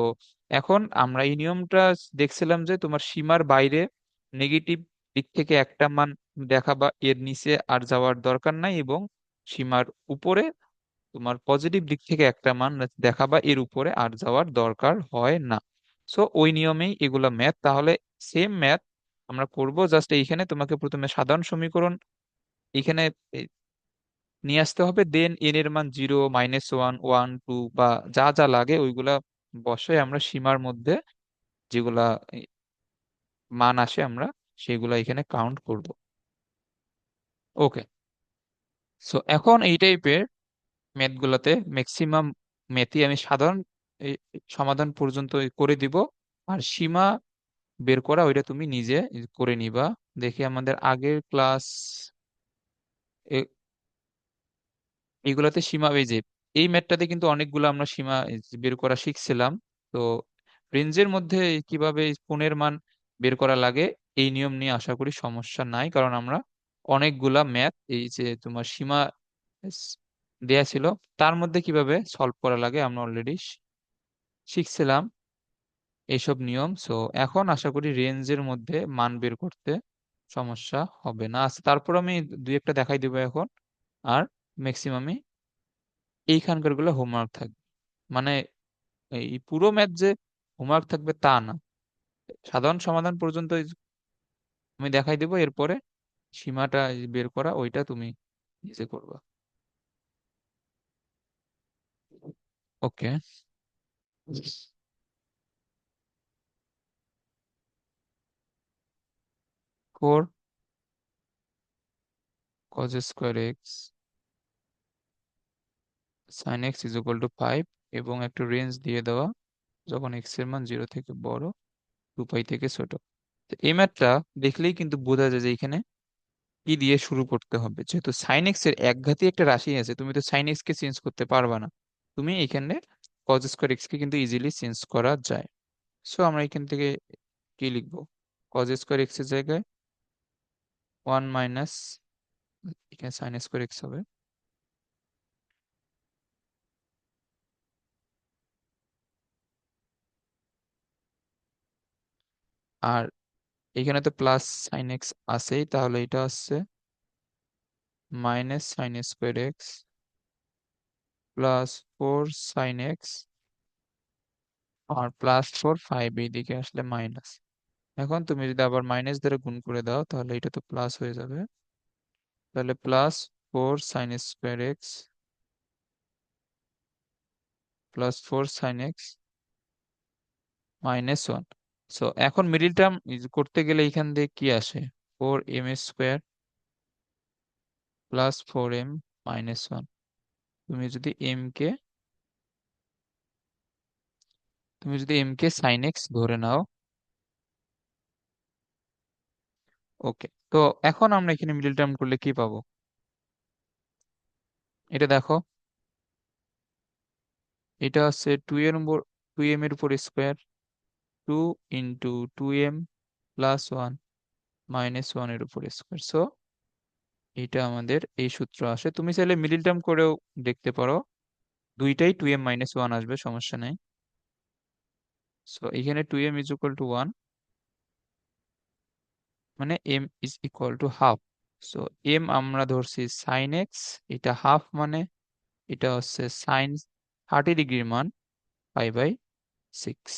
এখন আমরা এই নিয়মটা দেখছিলাম যে তোমার সীমার বাইরে নেগেটিভ দিক থেকে একটা মান দেখাবা, এর নিচে আর যাওয়ার দরকার নাই, এবং সীমার উপরে তোমার পজিটিভ দিক থেকে একটা মান দেখাবা, এর উপরে আর যাওয়ার দরকার হয় না। সো ওই নিয়মেই এগুলা ম্যাথ। তাহলে সেম ম্যাথ আমরা করব, জাস্ট এইখানে তোমাকে প্রথমে সাধারণ সমীকরণ এখানে নিয়ে আসতে হবে, দেন এন এর মান 0, -1, 1, 2 বা যা যা লাগে ওইগুলা বসাই আমরা সীমার মধ্যে, যেগুলা মান আসে আমরা সেগুলা এখানে কাউন্ট করব। ওকে। সো এখন এই টাইপের ম্যাথ গুলাতে ম্যাক্সিমাম ম্যাথই আমি সাধারণ এই সমাধান পর্যন্ত করে দিব, আর সীমা বের করা ওইটা তুমি নিজে করে নিবা। দেখি আমাদের আগের ক্লাস এইগুলাতে সীমা, এই যে এই ম্যাথটাতে কিন্তু অনেকগুলো আমরা সীমা বের করা শিখছিলাম। তো রেঞ্জের মধ্যে কিভাবে কোণের মান বের করা লাগে এই নিয়ম নিয়ে আশা করি সমস্যা নাই, কারণ আমরা অনেকগুলা ম্যাথ এই যে তোমার সীমা স- দেয়া ছিল তার মধ্যে কিভাবে সলভ করা লাগে আমরা অলরেডি শিখছিলাম এইসব নিয়ম। সো এখন আশা করি রেঞ্জের মধ্যে মান বের করতে সমস্যা হবে না। আচ্ছা, তারপর আমি দুই একটা দেখাই দেবো এখন। আর ম্যাক্সিমামই এইখানকার গুলো হোমওয়ার্ক থাকবে, মানে এই পুরো ম্যাথ যে হোমওয়ার্ক থাকবে তা না, সাধারণ সমাধান পর্যন্ত আমি দেখাই দেবো, এরপরে সীমাটা বের করা ওইটা তুমি নিজে করবা। ওকে। 4 cos² x sin x = 5, এবং একটা রেঞ্জ দিয়ে দেওয়া যখন x এর মান 0 থেকে বড়, 2 পাই থেকে ছোট। তো এই ম্যাথটা দেখলেই কিন্তু বোঝা যায় যে এখানে কি দিয়ে শুরু করতে হবে, যেহেতু সাইন এক্স এর একঘাতি একটা রাশি আছে, তুমি তো সাইন এক্স কে চেঞ্জ করতে পারবা না। তুমি এখানে cos² x কে কিন্তু ইজিলি চেঞ্জ করা যায়। সো আমরা এখান থেকে কি লিখবো, cos² x এর জায়গায় 1 মাইনাস, এখানে sin² x হবে। আর এখানে তো প্লাস সাইন এক্স আছেই, তাহলে এটা হচ্ছে -sin² x +4 sin x, আর +4 5 এইদিকে আসলে মাইনাস। এখন তুমি যদি আবার মাইনাস দ্বারা গুণ করে দাও তাহলে এটা তো প্লাস হয়ে যাবে। তাহলে +4 sin² x +4 sin x -1। So এখন মিডিল টার্ম করতে গেলে এখান দিয়ে কি আসে, 4m² +4m -1। তুমি যদি m কে sin x ধরে নাও। ওকে। তো এখন আমরা এখানে মিডল টার্ম করলে কি পাবো, এটা দেখো। এটা হচ্ছে 2m এর উপর স্কোয়ার, 2 × 2m +1 -1 এর উপর স্কোয়ার। সো এটা আমাদের এই সূত্র আসে। তুমি চাইলে মিডিল টার্ম করেও দেখতে পারো, দুইটাই 2m - 1 আসবে, সমস্যা নাই। সো এখানে 2m = 1, মানে m = ½ সো m আমরা ধরছি সাইন এক্স, এটা হাফ, মানে এটা হচ্ছে সাইন 30 ডিগ্রির মান π/6।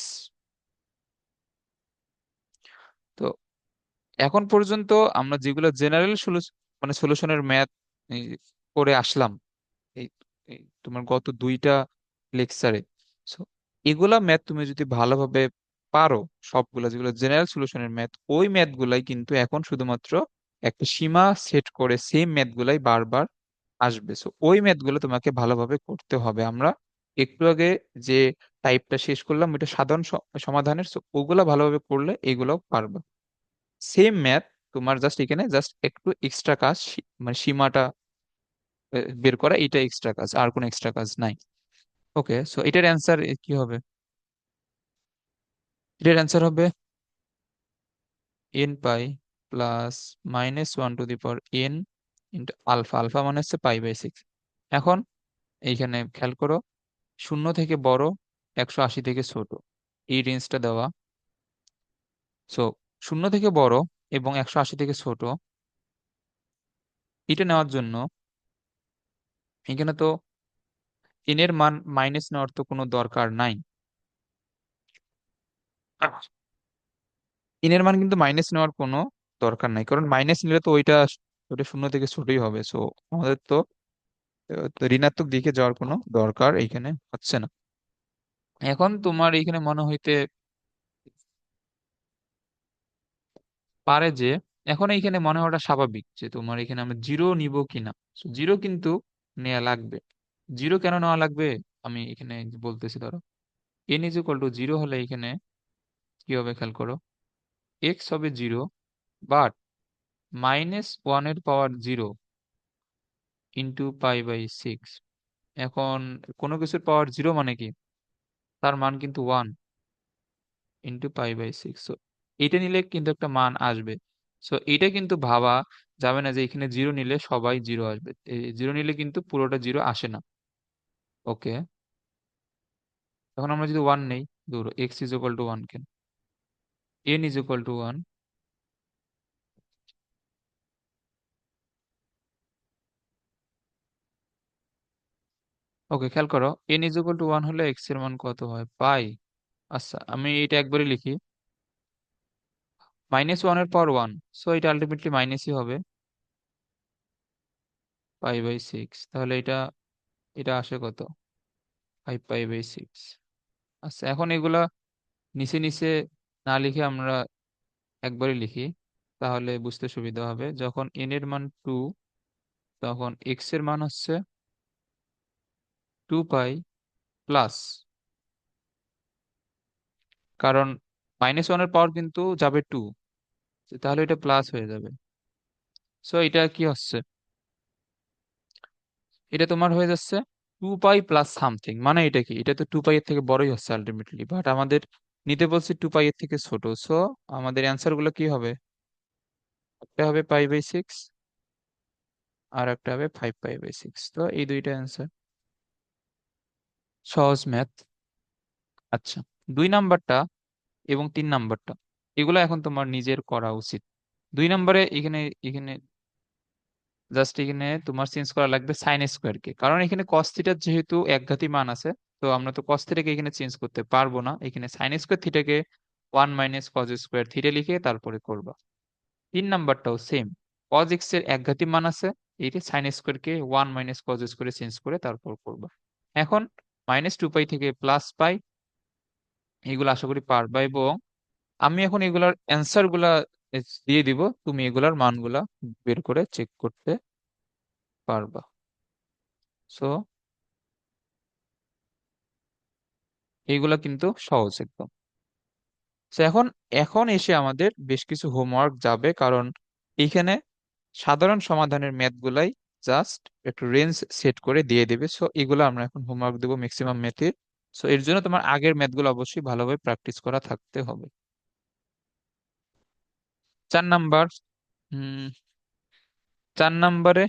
তো এখন পর্যন্ত আমরা যেগুলো জেনারেল মানে সলিউশনের ম্যাথ করে আসলাম এই এই তোমার গত দুইটা লেকচারে, এগুলা ম্যাথ তুমি যদি ভালোভাবে পারো, সবগুলা যেগুলো জেনারেল সলিউশনের ম্যাথ, ওই ম্যাথ গুলাই কিন্তু এখন শুধুমাত্র একটা সীমা সেট করে সেম ম্যাথ গুলাই বারবার আসবে। সো ওই ম্যাথ গুলো তোমাকে ভালোভাবে করতে হবে। আমরা একটু আগে যে টাইপটা শেষ করলাম ওইটা সাধারণ সমাধানের, so ওগুলা ভালোভাবে করলে এগুলো পারবে। সেম ম্যাথ, তোমার জাস্ট এখানে জাস্ট একটু এক্সট্রা কাজ, মানে সীমাটা বের করা, এটা এক্সট্রা কাজ, আর কোনো এক্সট্রা কাজ নাই। ওকে, সো এটার অ্যান্সার কি হবে? এটার অ্যান্সার হবে n pi plus -1 to the power n into alpha. Alpha মানে হচ্ছে π/6। এখন এইখানে খেয়াল করো, শূন্য থেকে বড়, 180 থেকে ছোট, এই রেঞ্জটা দেওয়া। সো শূন্য থেকে বড় এবং 180 থেকে ছোট, এটা নেওয়ার জন্য এখানে তো n এর মান মাইনাস নেওয়ার তো কোনো দরকার নাই। n এর মান কিন্তু মাইনাস নেওয়ার কোনো দরকার নাই, কারণ মাইনাস নিলে তো ওইটা ওটা শূন্য থেকে ছোটই হবে। সো আমাদের তো ঋণাত্মক দিকে যাওয়ার কোনো দরকার এইখানে হচ্ছে না। এখন তোমার এইখানে মনে হইতে পারে যে, এখন এইখানে মনে হওয়াটা স্বাভাবিক যে তোমার এখানে আমরা জিরো নিব কিনা। জিরো কিন্তু নেওয়া লাগবে। জিরো কেন নেওয়া লাগবে আমি এখানে বলতেছি। ধরো n = 0 হলে এখানে কি হবে খেয়াল করো, এক্স হবে 0, বাট -1 এর পাওয়ার 0 ইন্টু π/6। এখন কোনো কিছুর পাওয়ার 0 মানে কি, তার মান কিন্তু 1 ইন্টু π/6। সো এটা নিলে কিন্তু একটা মান আসবে। সো এটা কিন্তু ভাবা যাবে না যে এখানে জিরো নিলে সবাই জিরো আসবে। জিরো নিলে কিন্তু পুরোটা জিরো আসে না। ওকে, এখন আমরা যদি ওয়ান নেই, ধরো x = 1 কেন, n = 1। ওকে, খেয়াল করো, n = 1 হলে এক্স এর মান কত হয়, পাই। আচ্ছা, আমি এটা একবারে লিখি, -1 এর পাওয়ার 1, সো এটা আলটিমেটলি মাইনাসই হবে, π/6। তাহলে এটা এটা আসে কত, 5π/6। আচ্ছা, এখন এগুলা নিচে নিচে না লিখে আমরা একবারে লিখি, তাহলে বুঝতে সুবিধা হবে। যখন n এর মান 2, তখন x এর মান হচ্ছে 2π প্লাস, কারণ -1 এর পাওয়ার কিন্তু যাবে 2, তাহলে এটা প্লাস হয়ে যাবে। সো এটা কি হচ্ছে, এটা তোমার হয়ে যাচ্ছে 2π প্লাস সামথিং। মানে এটা কি, এটা তো 2π এর থেকে বড়ই হচ্ছে আলটিমেটলি, বাট আমাদের নিতে বলছে 2π এর থেকে ছোট। সো আমাদের অ্যান্সার গুলো কি হবে, একটা হবে π/6 আর একটা হবে 5π/6। তো এই দুইটা অ্যান্সার, সহজ ম্যাথ। আচ্ছা, 2 নাম্বারটা এবং 3 নাম্বারটা, এগুলো এখন তোমার নিজের করা উচিত। 2 নম্বরে এখানে এখানে জাস্ট এখানে তোমার চেঞ্জ করা লাগবে সাইন স্কোয়ার কে, কারণ এখানে কস থিটার যেহেতু একঘাতি মান আছে, তো আমরা তো কস থিটাকে এখানে চেঞ্জ করতে পারবো না। এখানে সাইন স্কোয়ার থিটাকে 1 - cos² থিটা লিখে তারপরে করবা। 3 নাম্বারটাও সেম, কজ এক্স এর একঘাতি মান আছে, এইটা সাইন স্কোয়ার কে 1 - cos² চেঞ্জ করে তারপর করবা। এখন -2π থেকে +π, এগুলো আশা করি পারবা, এবং আমি এখন এগুলার অ্যান্সার গুলা দিয়ে দিব, তুমি এগুলার মানগুলা বের করে চেক করতে পারবা। সো এইগুলা কিন্তু সহজ একদম। তো এখন এখন এসে আমাদের বেশ কিছু হোমওয়ার্ক যাবে, কারণ এইখানে সাধারণ সমাধানের ম্যাথ গুলাই জাস্ট একটু রেঞ্জ সেট করে দিয়ে দেবে। সো এগুলো আমরা এখন হোমওয়ার্ক দেবো ম্যাক্সিমাম ম্যাথে। সো এর জন্য তোমার আগের ম্যাথগুলো অবশ্যই ভালোভাবে প্র্যাকটিস করা থাকতে হবে। 4 নাম্বার, হুম, 4 নাম্বারে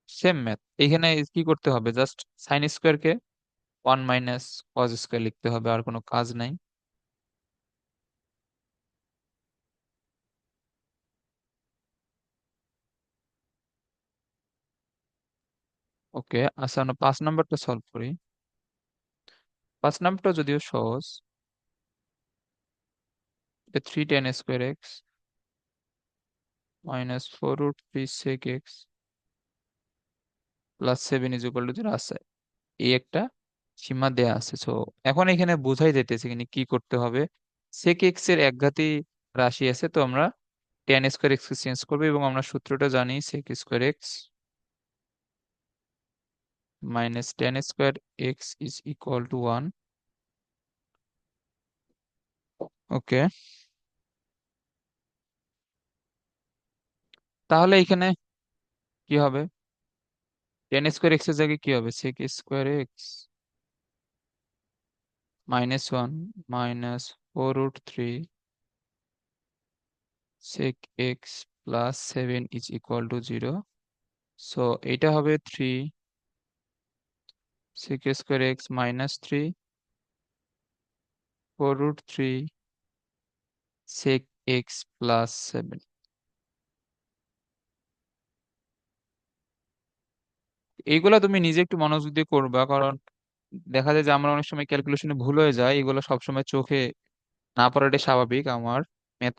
সেম ম্যাথ। এখানে কি করতে হবে, জাস্ট সাইন স্কোয়ার কে 1 - cos² লিখতে হবে, আর কোনো কাজ নাই। ওকে, আচ্ছা, আমরা 5 নাম্বারটা সলভ করি। 5 নাম্বারটা যদিও সহজ, এটা 3 tan² x -4√3 sec x +7 = 0 আছে, এই একটা সীমা দেয়া আছে। সো এখন এখানে বোঝাই যাইতেছে এখানে কি করতে হবে। sec x এর একঘাতি রাশি আছে, তো আমরা tan² x কে চেঞ্জ করবো, এবং আমরা সূত্রটা জানি sec² x minus tan square x is equal to one. Okay, তাহলে এখানে কি হবে? টেন স্কোয়ার এক্স এর জায়গায় কি হবে? Sec square x minus one minus four root three sec x plus seven is equal to zero. So এটা হবে three sec square x minus three four root three sec x plus seven. এইগুলা তুমি নিজে একটু মনোযোগ দিয়ে করবা, কারণ দেখা যায় যে আমরা অনেক সময় ক্যালকুলেশনে ভুল হয়ে যায়, এগুলো সবসময় চোখে না পড়াটাই স্বাভাবিক আমার ম্যাথ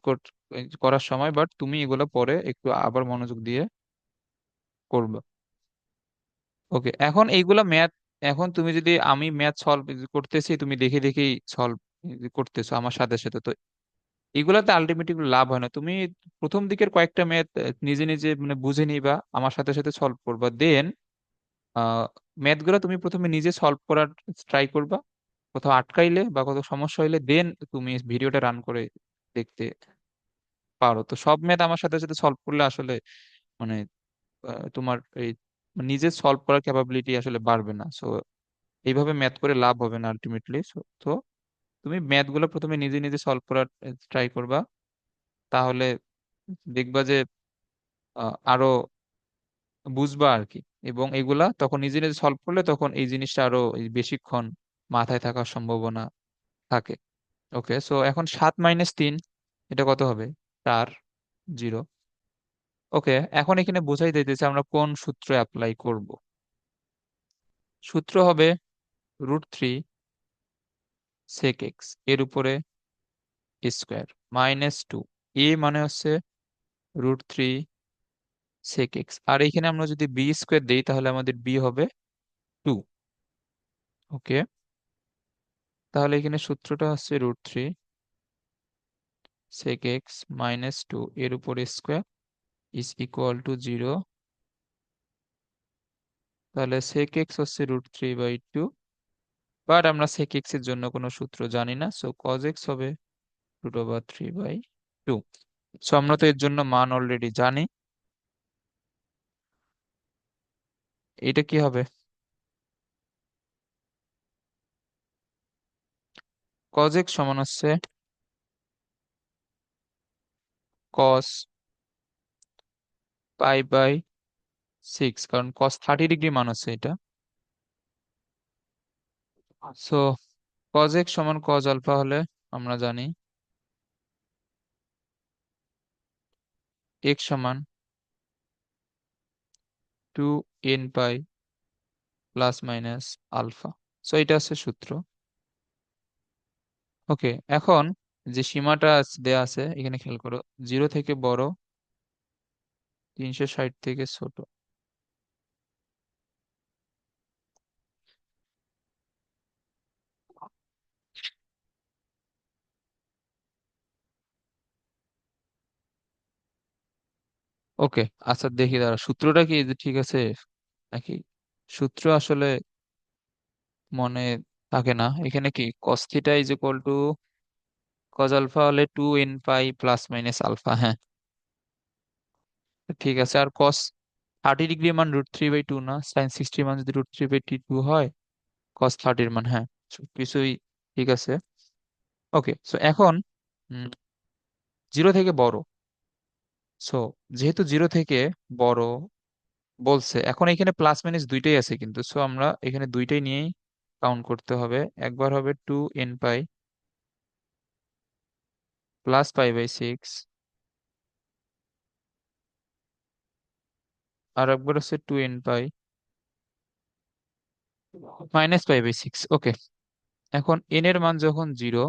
করার সময়, বাট তুমি এগুলো পরে একটু আবার মনোযোগ দিয়ে করবা। ওকে, এখন এইগুলা ম্যাথ, এখন তুমি যদি আমি ম্যাথ সলভ করতেছি, তুমি দেখে দেখেই সলভ করতেছো আমার সাথে সাথে, তো এগুলাতে আলটিমেটলি লাভ হয় না। তুমি প্রথম দিকের কয়েকটা ম্যাথ নিজে নিজে মানে বুঝে নিবা, আমার সাথে সাথে সলভ করবা, দেন ম্যাথ গুলো তুমি প্রথমে নিজে সলভ করার ট্রাই করবা। কোথাও আটকাইলে বা কোথাও সমস্যা হইলে দেন তুমি ভিডিওটা রান করে দেখতে পারো। তো সব ম্যাথ আমার সাথে সাথে সলভ করলে আসলে মানে তোমার এই নিজে সলভ করার ক্যাপাবিলিটি আসলে বাড়বে না। সো এইভাবে ম্যাথ করে লাভ হবে না আলটিমেটলি। তো তুমি ম্যাথ গুলো প্রথমে নিজে নিজে সলভ করার ট্রাই করবা, তাহলে দেখবা যে আরো বুঝবা আর কি। এবং এগুলা তখন নিজে নিজে সলভ করলে তখন এই জিনিসটা আরো বেশিক্ষণ মাথায় থাকার সম্ভাবনা থাকে। ওকে, সো এখন 7 - 3 এটা কত হবে? 4, 0। ওকে, এখন এখানে বোঝাই দিতেছে আমরা কোন সূত্র অ্যাপ্লাই করব। সূত্র হবে √3 সেক এক্স এর উপরে স্কোয়ার মাইনাস টু, এ মানে হচ্ছে √3 সেক এক্স, আর এখানে আমরা যদি বি স্কোয়ার দিই তাহলে আমাদের বি হবে 2। ওকে, তাহলে এখানে সূত্রটা হচ্ছে √3 সেক এক্স মাইনাস টু এর উপর স্কোয়ার ইজ ইকুয়াল টু 0। তাহলে সেক এক্স হচ্ছে √3/2, বাট আমরা সেক এক্স এর জন্য কোনো সূত্র জানি না, সো কজ এক্স হবে √3/2। সো আমরা তো এর জন্য মান অলরেডি জানি। এটা কি হবে? কজ এক্স সমান হচ্ছে কস পাই/6, কারণ কস 30 ডিগ্রি মান হচ্ছে এটা। সো কজ এক্স সমান কজ আলফা হলে আমরা জানি এক্স সমান 2n pi plus minus alpha. So এটা হচ্ছে সূত্র। ওকে, এখন যে সীমাটা দেয়া আছে এখানে খেয়াল করো, 0 থেকে বড়, 360 থেকে ছোট। ওকে, আচ্ছা দেখি দাঁড়া সূত্রটা কি যে ঠিক আছে নাকি। সূত্র আসলে মনে থাকে না। এখানে কি cos theta is equal to cos alpha হলে 2n pi plus minus alpha, হ্যাঁ ঠিক আছে। আর কস 30 ডিগ্রি মান √3/2 না, সাইন 60 মান যদি √3/2 হয়, কস 30-র মান, হ্যাঁ সবকিছুই ঠিক আছে। ওকে, সো এখন 0 থেকে বড়, সো যেহেতু 0 থেকে বড় বলছে, এখন এখানে প্লাস মাইনাস দুইটাই আছে কিন্তু, সো আমরা এখানে দুইটাই নিয়েই কাউন্ট করতে হবে। একবার হবে 2n পাই প্লাস পাই/6, আর একবার হচ্ছে 2n পাই মাইনাস পাই/6। ওকে, এখন n এর মান যখন 0,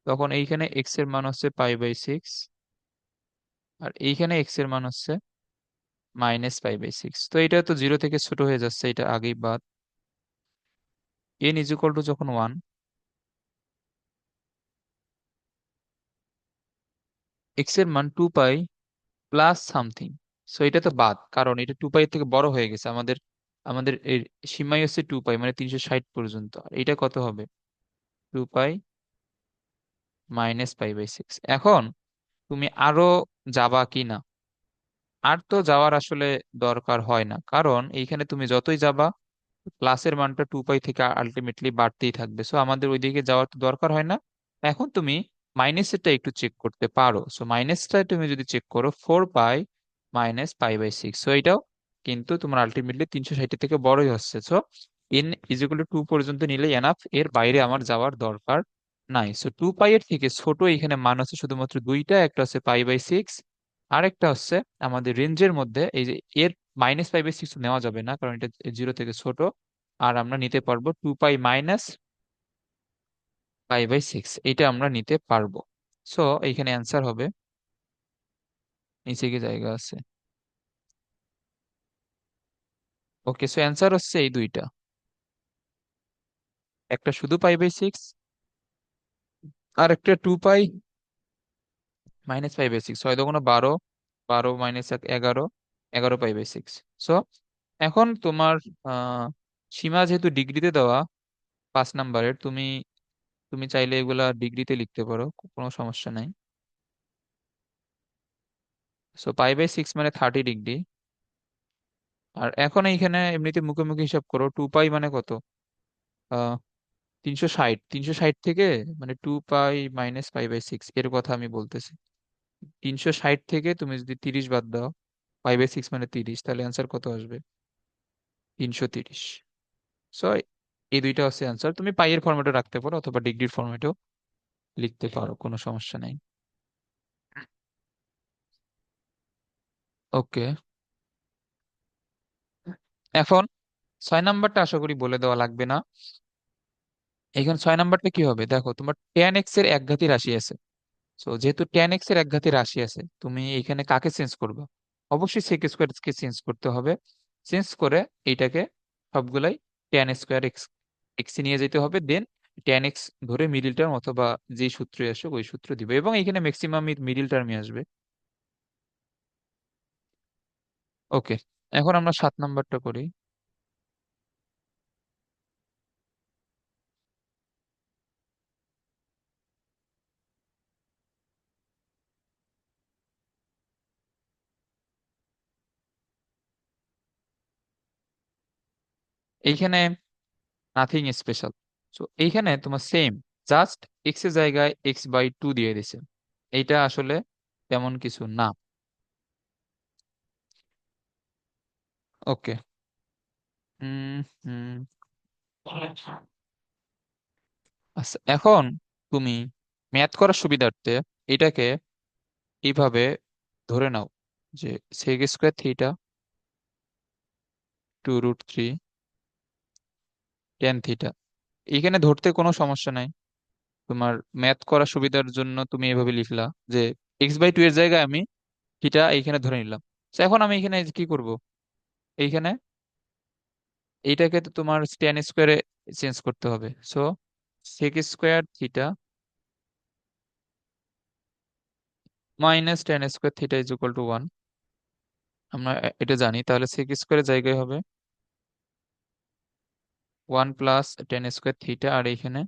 তখন এইখানে x এর মান হচ্ছে পাই/6, আর এইখানে x এর মান হচ্ছে মাইনাস পাই/6। তো এটা তো 0 থেকে ছোট হয়ে যাচ্ছে, এটা আগেই বাদ। n ইজ ইকুয়াল টু যখন 1, x এর মান 2 পাই প্লাস সামথিং, সো এটা তো বাদ, কারণ এটা 2 পাই থেকে বড় হয়ে গেছে আমাদের। আমাদের এর সীমাই হচ্ছে 2 পাই, মানে 360 পর্যন্ত। আর এটা কত হবে? 2 পাই -π/6। এখন তুমি আরো যাবা কি না? আর তো যাওয়ার আসলে দরকার হয় না, কারণ এইখানে তুমি যতই যাবা প্লাসের মানটা 2 পাই থেকে আলটিমেটলি বাড়তেই থাকবে। সো আমাদের ওইদিকে যাওয়ার তো দরকার হয় না। এখন তুমি মাইনাসেরটা একটু চেক করতে পারো। সো মাইনাসটা তুমি যদি চেক করো, 4 পাই - π/6, সো এটাও কিন্তু তোমার আলটিমেটলি 360 থেকে বড়ই হচ্ছে। সো n = 2 পর্যন্ত নিলে এনাফ, এর বাইরে আমার যাওয়ার দরকার নাই। সো 2 পাই এর থেকে ছোট এখানে মান হচ্ছে শুধুমাত্র দুইটা, একটা হচ্ছে π/6, আর একটা হচ্ছে আমাদের রেঞ্জের মধ্যে এই যে এর -π/6 নেওয়া যাবে না, কারণ এটা 0 থেকে ছোট। আর আমরা নিতে পারবো 2 পাই - π/6, এটা আমরা নিতে পারবো। সো এইখানে অ্যান্সার হবে, নিচে কি জায়গা আছে? ওকে, সো অ্যান্সার হচ্ছে এই দুইটা, একটা শুধু π/6 আর একটা 2 পাই - π/6। 6 × 12, 12 - 11, 11 π/6। সো এখন তোমার সীমা যেহেতু ডিগ্রিতে দেওয়া 5 নাম্বারের, তুমি তুমি চাইলে এগুলা ডিগ্রিতে লিখতে পারো, কোনো সমস্যা নাই। সো π/6 মানে 30 ডিগ্রি। আর এখন এইখানে এমনিতে মুখে মুখে হিসাব করো, 2 পাই মানে কত? 360, 360 থেকে মানে 2 পাই - π/6 এর কথা আমি বলতেছি। 360 থেকে তুমি যদি 30 বাদ দাও, π/6 মানে 30, তাহলে অ্যান্সার কত আসবে? 330। সো এই দুইটা হচ্ছে অ্যান্সার। তুমি পাইয়ের ফরম্যাটে রাখতে পারো অথবা ডিগ্রির ফরম্যাটেও লিখতে পারো, কোনো সমস্যা নেই। ওকে, এখন 6 নাম্বারটা আশা করি বলে দেওয়া লাগবে না। এখানে 6 নাম্বারটা কি হবে দেখো, তোমার tan x এর একঘাতি রাশি আছে। সো যেহেতু tan x এর একঘাতি রাশি আছে, তুমি এখানে কাকে চেঞ্জ করবে? অবশ্যই sec স্কোয়ার কে চেঞ্জ করতে হবে। চেঞ্জ করে এইটাকে সবগুলাই tan স্কোয়ার এক্স এক্স নিয়ে যেতে হবে, দেন tan x ধরে মিডিল টার্ম অথবা যে সূত্রে আসে ওই সূত্র দিবে, এবং এখানে ম্যাক্সিমাম মিডিল টার্মই আসবে। ওকে, এখন আমরা 7 নাম্বারটা করি। এইখানে নাথিং স্পেশাল। সো এইখানে তোমার সেম, জাস্ট এক্স এর জায়গায় x/2 দিয়ে দিছে। এইটা আসলে তেমন কিছু না। ওকে। হুম হুম আচ্ছা, এখন তুমি ম্যাথ করার সুবিধার্থে এটাকে এইভাবে ধরে নাও যে sec² θ 2√3 tan θ। এখানে ধরতে কোনো সমস্যা নাই, তোমার ম্যাথ করার সুবিধার জন্য তুমি এভাবে লিখলা যে x/2 এর জায়গায় আমি থিটা এইখানে ধরে নিলাম। তো এখন আমি এখানে কি করব? এইখানে এইটাকে তো তোমার tan স্কোয়ারে চেঞ্জ করতে হবে। So sec² θ -tan² θ = 1। আমরা এটা জানি, তাহলে sec² জায়গায় হবে 1 + tan²θ, আর এইখানে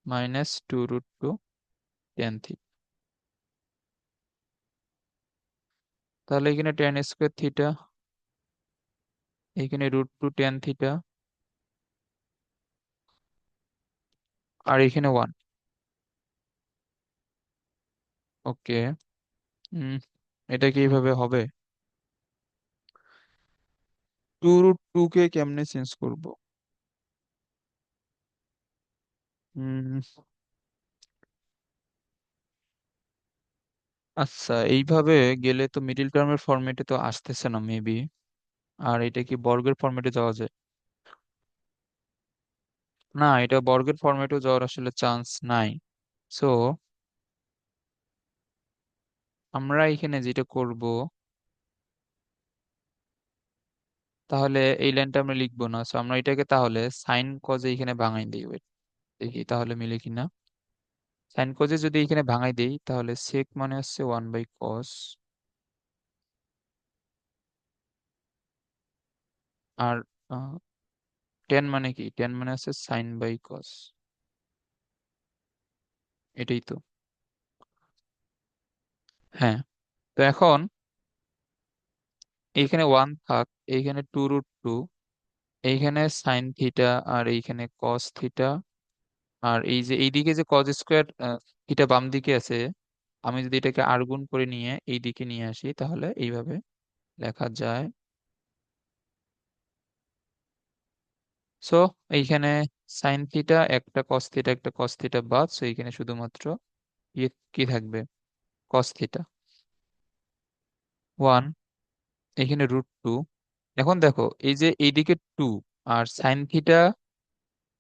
-2√2 tan θ। তাহলে এখানে tan²θ, এখানে √2 tan θ, আর এখানে 1। ওকে। হুম এটা কিভাবে হবে? 2√2 কে কেমনে চেঞ্জ করব? হুম আচ্ছা, এইভাবে গেলে তো মিডিল টার্মের ফরম্যাটে তো আসতেছে না মেবি। আর এটা কি বর্গের ফরম্যাটে যাওয়া যায়? না, এটা বর্গের ফরম্যাটেও যাওয়ার আসলে চান্স নাই। সো আমরা এখানে যেটা করব, তাহলে এই লাইনটা আমরা লিখবো না। সো আমরা এটাকে তাহলে সাইন কজে এখানে ভাঙাই দিই। Wait, দেখি তাহলে মিলে কিনা। সাইন কজে যদি এখানে ভাঙাই দেই, তাহলে সেক মানে হচ্ছে 1/cos। আর টেন মানে কি? টেন মানে আছে সাইন বাই কস। এটাই তো। হ্যাঁ। তো এখন এইখানে ওয়ান থাক, এইখানে 2√2, এইখানে সাইন থিটা, আর এইখানে কস থিটা, আর এই যে এইদিকে যে কজ স্কোয়ার থিটা বাম দিকে আছে, আমি যদি এটাকে আর গুণ করে নিয়ে এই দিকে নিয়ে আসি তাহলে এইভাবে লেখা যায়। সো এইখানে সাইন থিটা একটা, কস থিটা একটা, কস থিটা বাদ, সো এইখানে শুধুমাত্র ইয়ে কি থাকবে? Cos theta. 1, এখানে √2। এখন দেখো এই যে এইদিকে 2 আর সাইন থিটা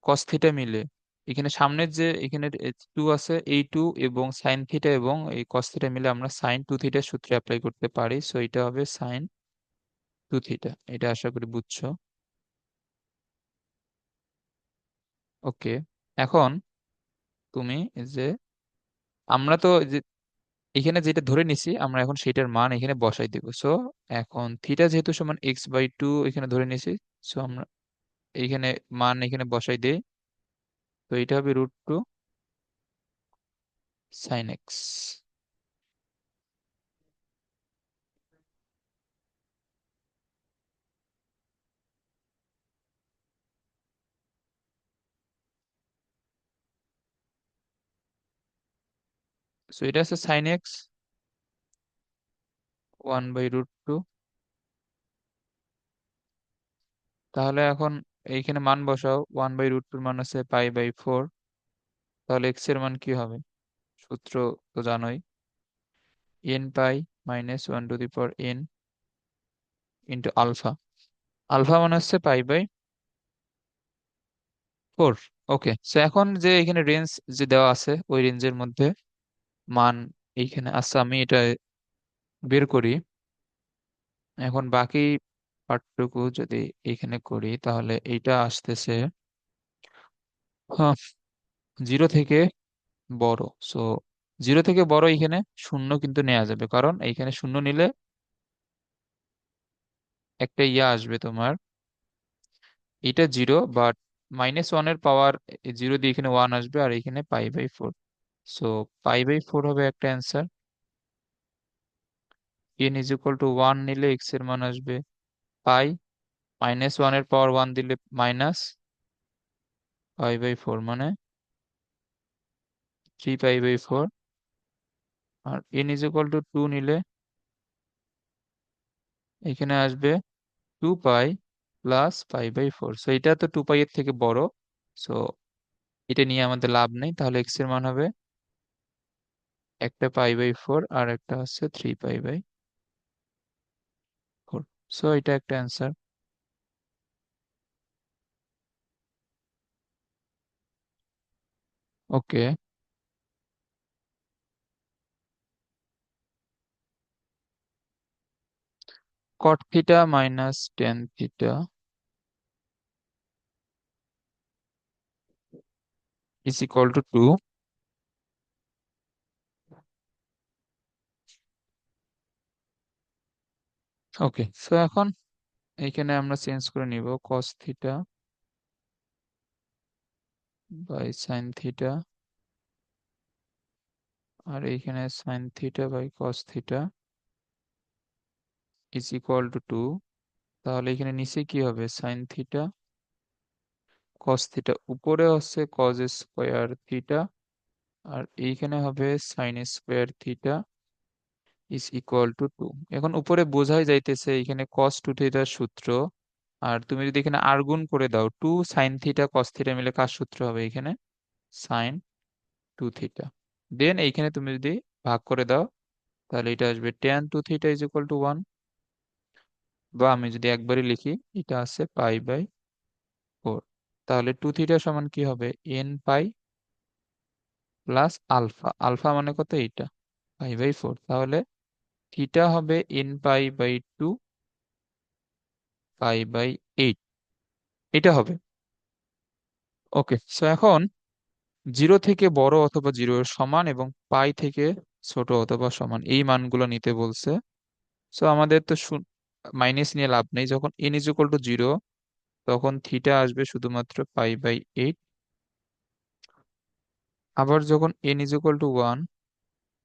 কস থিটা মিলে, এখানে সামনের যে এখানে 2 আছে, এই 2 এবং সাইন থিটা এবং এই কস থিটা মিলে আমরা সাইন 2 থিটা সূত্রে অ্যাপ্লাই করতে পারি, সো এটা হবে সাইন 2 থিটা। এটা আশা করি বুঝছো। ওকে। এখন তুমি এই যে আমরা তো এই যে এখানে যেটা ধরে নিছি আমরা এখন সেটার মান এখানে বসাই দিব। সো এখন থিটা যেহেতু সমান x/2 এখানে ধরে নিছি, সো আমরা এইখানে মান এখানে বসাই দিই। তো এটা হবে √2 সাইন এক্স। সো এটা আছে সাইন এক্স 1/√2। তাহলে এখন এইখানে মান বসাও, 1/√2 মান আছে π/4। তাহলে এক্স এর মান কি হবে? সূত্র তো জানোই, n pi -1 to the power n into alpha. Alpha মানে হচ্ছে π/4। ওকে, সো এখন যে এখানে রেঞ্জ যে দেওয়া আছে ওই রেঞ্জের মধ্যে মান এইখানে আছে, আমি এটা বের করি। এখন বাকি পার্টটুকু যদি এইখানে করি তাহলে এইটা আসতেছে 0 থেকে বড়। সো 0 থেকে বড় এইখানে শূন্য কিন্তু নেওয়া যাবে, কারণ এইখানে শূন্য নিলে একটা ইয়া আসবে তোমার, এটা 0, বাট -1 এর পাওয়ার 0 দিয়ে এখানে 1 আসবে, আর এখানে π/4। সো π/4 হবে একটা অ্যান্সার। n = 1 নিলে এক্স এর মান আসবে পাই, -1 এর পাওয়ার 1 দিলে -π/4 মানে 3π/4। আর n = 2 নিলে এখানে আসবে 2π প্লাস π/4। সো এটা তো 2π এর থেকে বড়, সো এটা নিয়ে আমাদের লাভ নেই। তাহলে এক্স এর মান হবে একটা π/4 আর একটা হচ্ছে 3π/4। সো এটা একটা answer. Okay. cot theta minus tan theta = 2। ওকে, সো এখন এইখানে আমরা চেঞ্জ করে নিব cos theta by sine theta, আর এইখানে sine theta by cos theta = 2। তাহলে এখানে নিচে কি হবে? সাইন থিটা কস থিটা, উপরে হচ্ছে কজ স্কোয়ার থিটা, আর এইখানে হবে সাইন স্কোয়ার থিটা = 2। এখন উপরে বোঝাই যাইতেছে এখানে cos 2 থিটার সূত্র, আর তুমি যদি এখানে আর গুণ করে দাও 2 সাইন থিটা কস থিটা মিলে কার সূত্র হবে? এখানে সাইন 2 থিটা। দেন এইখানে তুমি যদি ভাগ করে দাও তাহলে এটা আসবে tan 2 থিটা = 1। বা আমি যদি একবারই লিখি, এটা আছে π/4। তাহলে 2 থিটা সমান কি হবে? n pi plus alpha. Alpha মানে কত? এইটা π/4। তাহলে থিটা হবে n π/2 π/8। এটা হবে। ওকে, সো এখন 0 থেকে বড় অথবা 0 এর সমান এবং থেকে ছোট অথবা সমান এই মানগুলো নিতে বলছে। সো আমাদের তো মাইনাস নিয়ে লাভ নেই, যখন N is equal to zero তখন থিটা আসবে শুধুমাত্র পাই/8। আবার যখন N is equal to one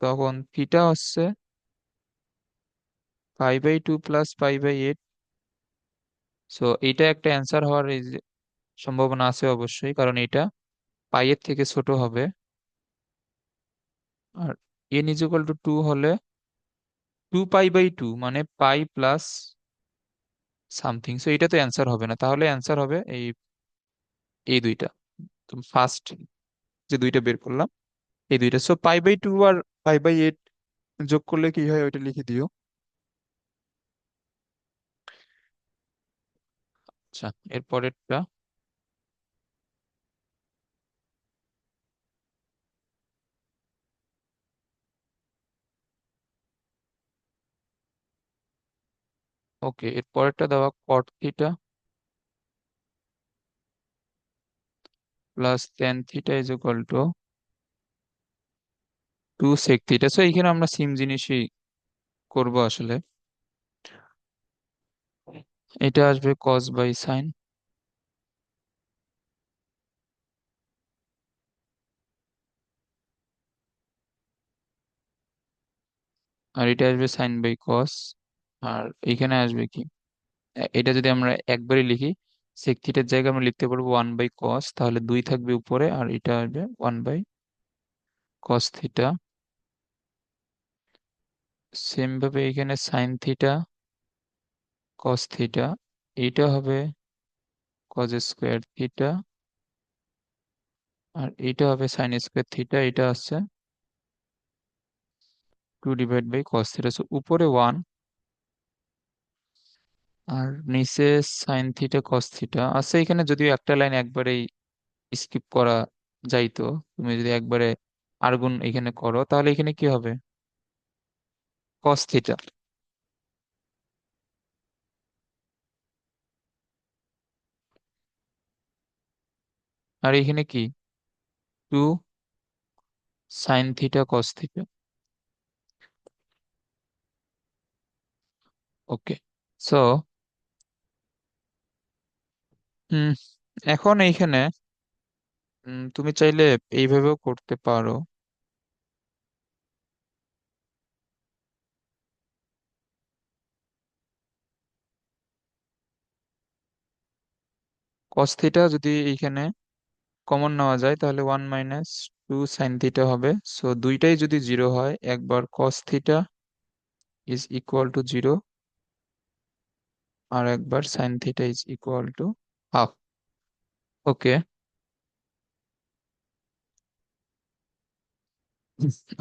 তখন থিটা হচ্ছে পাই/2 প্লাস পাই/8। সো এটা একটা অ্যান্সার হওয়ার এই যে সম্ভাবনা আছে অবশ্যই, কারণ এটা পাই এর থেকে ছোট হবে। আর n is equal to two হলে 2 পাই/2 মানে পাই প্লাস সামথিং। সো এটা তো অ্যান্সার হবে না, তাহলে অ্যান্সার হবে এই এই দুইটা। ফার্স্ট যে দুইটা বের করলাম এই দুইটা। সো পাই/2 আর পাই/8 যোগ করলে কি হয় ওইটা লিখে দিও। আচ্ছা, এর পরেরটা। ওকে, এর পরেরটা দেওয়া cot theta plus tan theta is equal to 2 sec theta. So এইখানে আমরা সেম জিনিসই করব আসলে। এটা আসবে কস বাই সাইন, আর এটা আসবে সাইন বাই কস। আর এখানে আসবে কি, এটা যদি আমরা একবারই লিখি সেক থিটার জায়গায় আমরা লিখতে পারবো 1/cos, তাহলে 2 থাকবে উপরে আর এটা আসবে 1/cos থিটা। সেম ভাবে এখানে সাইন থিটা কস থিটা, এইটা হবে cos² থিটা, আর এইটা হবে sin² থিটা। এটা আছে 2/cos থিটা। উপরে 1 আর নিচে সাইন থিটা কস থিটা আছে। এখানে যদিও একটা লাইন একবারেই স্কিপ করা যাইতো, তুমি যদি একবারে আর গুণ এখানে করো তাহলে এখানে কি হবে, কস থিটা। আর এখানে কি, 2 sin θ cos θ। ওকে, সো এখন এইখানে তুমি চাইলে এইভাবেও করতে পারো। cos থিটা যদি এইখানে কমন নেওয়া যায় তাহলে 1 - 2 sin θ হবে। সো দুইটাই যদি জিরো হয়, একবার cos theta is equal to zero আর একবার sine theta is equal to half. Okay.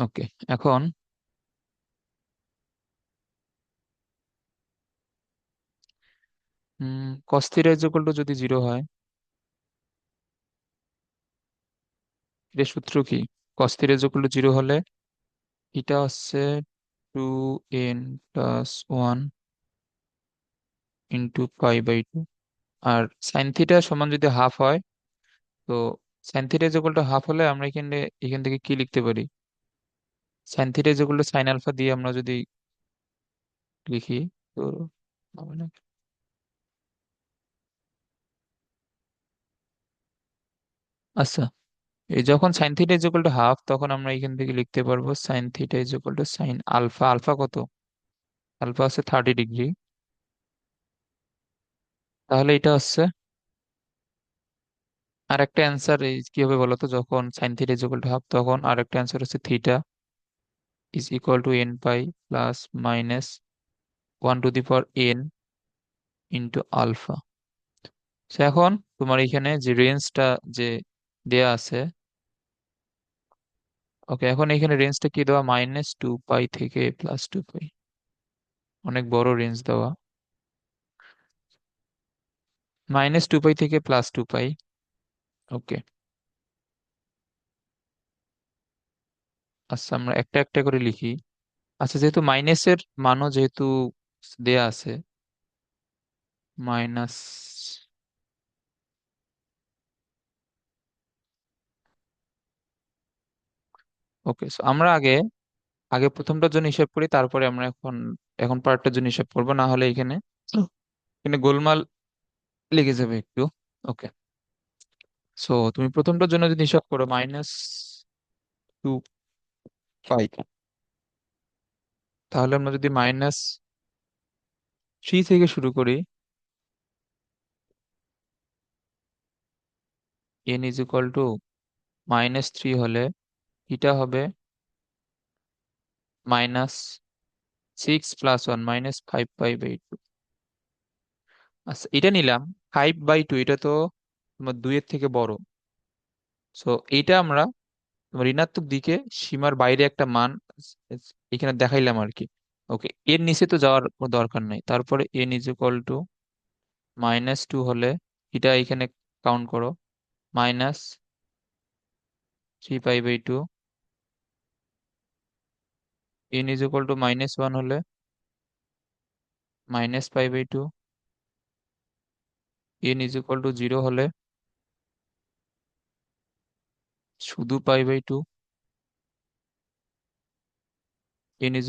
Okay, এখন cos theta is equal to যদি জিরো হয়, এর সূত্র কি, cos theta is equal to zero হলে এটা হচ্ছে 2n+1 × π/2, আর সাইন থিটা সমান যদি হাফ হয়, তো sine theta is equal to half হলে আমরা এখান থেকে কি লিখতে পারি, sine theta is equal to sine alpha দিয়ে আমরা যদি লিখি তো হবে না। আচ্ছা, এই যখন sine theta is equal to half তখন আমরা এখান থেকে লিখতে পারবো sine theta is equal to sine alpha. Alpha কত, আলফা হচ্ছে 30 ডিগ্রি। তাহলে এটা হচ্ছে আর একটা অ্যান্সার কি হবে বলতো, যখন sine theta is equal to half তখন আর একটা অ্যান্সার হচ্ছে theta is equal to n pi plus minus 1 to the power n into alpha. এখন তোমার এখানে যে রেঞ্জটা যে দেয়া আছে, ওকে, এখন এখানে রেঞ্জটা কি দেওয়া, -2 পাই থেকে +2 পাই, অনেক বড় রেঞ্জ দেওয়া। -2 পাই থেকে +2 পাই। ওকে, আচ্ছা আমরা একটা একটা করে লিখি। আচ্ছা, যেহেতু মাইনাসের মানও যেহেতু দেয়া আছে, মাইনাস, ওকে, আমরা আগে আগে প্রথমটার জন্য হিসাব করি, তারপরে আমরা এখন এখন পরেরটার জন্য হিসাব করবো, না হলে এখানে এখানে গোলমাল লেগে যাবে একটু। ওকে, সো তুমি প্রথমটার জন্য যদি হিসাব করো -2 পাই, তাহলে আমরা যদি -3 থেকে শুরু করি, n = -3 হলে এটা হবে -6 + 1 -5 π/2। আচ্ছা, এটা নিলাম 5/2, এটা তো তোমার 2-এর থেকে বড়। সো এইটা আমরা তোমার ঋণাত্মক দিকে সীমার বাইরে একটা মান এখানে দেখাইলাম আর কি। ওকে, এর নিচে তো যাওয়ার কোনো দরকার নাই। তারপরে n = -2 হলে এটা এখানে কাউন্ট করো, -3 π/2। n = -1 হলে -π/2। n = 0 হলে শুধু π/2। n =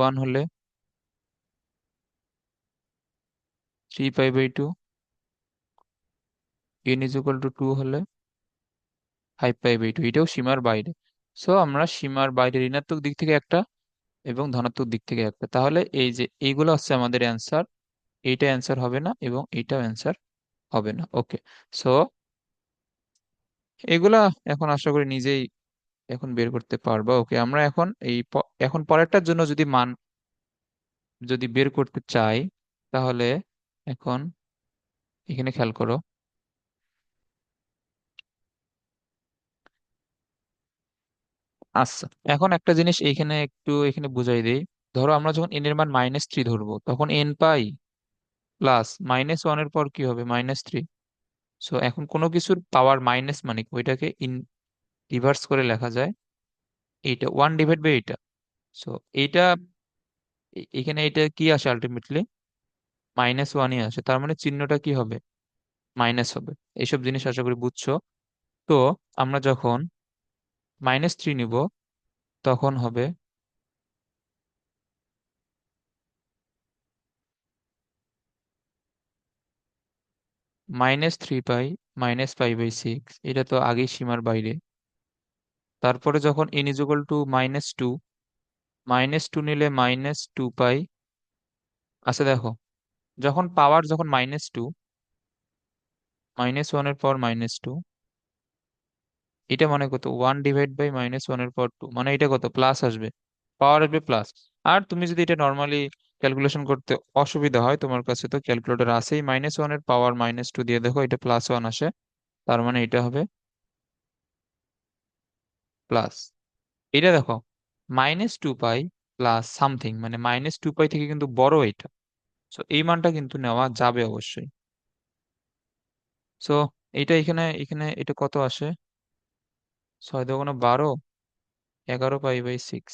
1 হলে 3 π/2। n = 2 হলে 5 π/2। এটাও সীমার বাইরে। সো আমরা সীমার বাইরে ঋণাত্মক দিক থেকে একটা এবং ধনাত্মক দিক থেকে একটা, তাহলে এই যে এইগুলো হচ্ছে আমাদের অ্যান্সার। এইটা অ্যান্সার হবে না এবং এইটাও অ্যান্সার হবে না। ওকে, সো এগুলা এখন আশা করি নিজেই এখন বের করতে পারবা। ওকে, আমরা এখন এখন পরেরটার জন্য যদি মান যদি বের করতে চাই, তাহলে এখন এখানে খেয়াল করো। আচ্ছা, এখন একটা জিনিস এইখানে একটু এখানে বুঝাই দেই। ধরো আমরা যখন এন এর মান -3 ধরবো, তখন এন পাই প্লাস -1 এর পর কি হবে, -3। সো এখন কোনো কিছুর পাওয়ার মাইনাস মানে কি, ওইটাকে ইন রিভার্স করে লেখা যায় এইটা 1 / এইটা। সো এইটা এখানে এটা কি আসে, আলটিমেটলি -1ই আসে, তার মানে চিহ্নটা কি হবে, মাইনাস হবে। এইসব জিনিস আশা করি বুঝছো। তো আমরা যখন -3 নিব, তখন হবে -3 পাই -π/6। এটা তো আগেই সীমার বাইরে। তারপরে যখন n = -2 নিলে -2 পাই। আচ্ছা দেখো, যখন পাওয়ার যখন -2, -1 এর পর -2, এটা মানে কত, 1 / -1 এর পর 2, মানে এটা কত, প্লাস আসবে, পাওয়ার আসবে প্লাস। আর তুমি যদি এটা নর্মালি ক্যালকুলেশন করতে অসুবিধা হয়, তোমার কাছে তো ক্যালকুলেটর আছেই, -1 এর পাওয়ার -2 দিয়ে দেখো, এটা +1 আসে, তার মানে এটা হবে প্লাস। এটা দেখো, -2 পাই প্লাস সামথিং, মানে -2 পাই থেকে কিন্তু বড় এটা। সো এই মানটা কিন্তু নেওয়া যাবে অবশ্যই। সো এটা এখানে এখানে এটা কত আসে, 6 × 12, 11 π/6।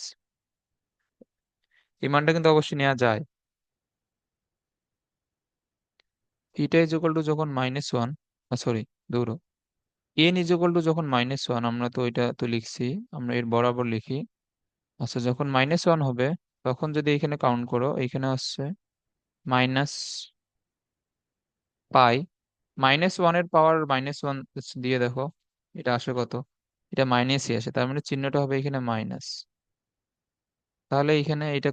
এই মানটা কিন্তু অবশ্যই নেওয়া যায়। থিটা ইজ যখন -1, সরি, দৌড়ো, n যখন -1, আমরা তো এটা তো লিখছি, আমরা এর বরাবর লিখি। আচ্ছা, যখন -1 হবে, তখন যদি এখানে কাউন্ট করো, এখানে আসছে -পাই, -1 এর পাওয়ার -1 দিয়ে দেখো, এটা আসে কত, এটা মাইনাসই আসে, তার মানে চিহ্নটা হবে এখানে মাইনাস। তাহলে এখানে এটা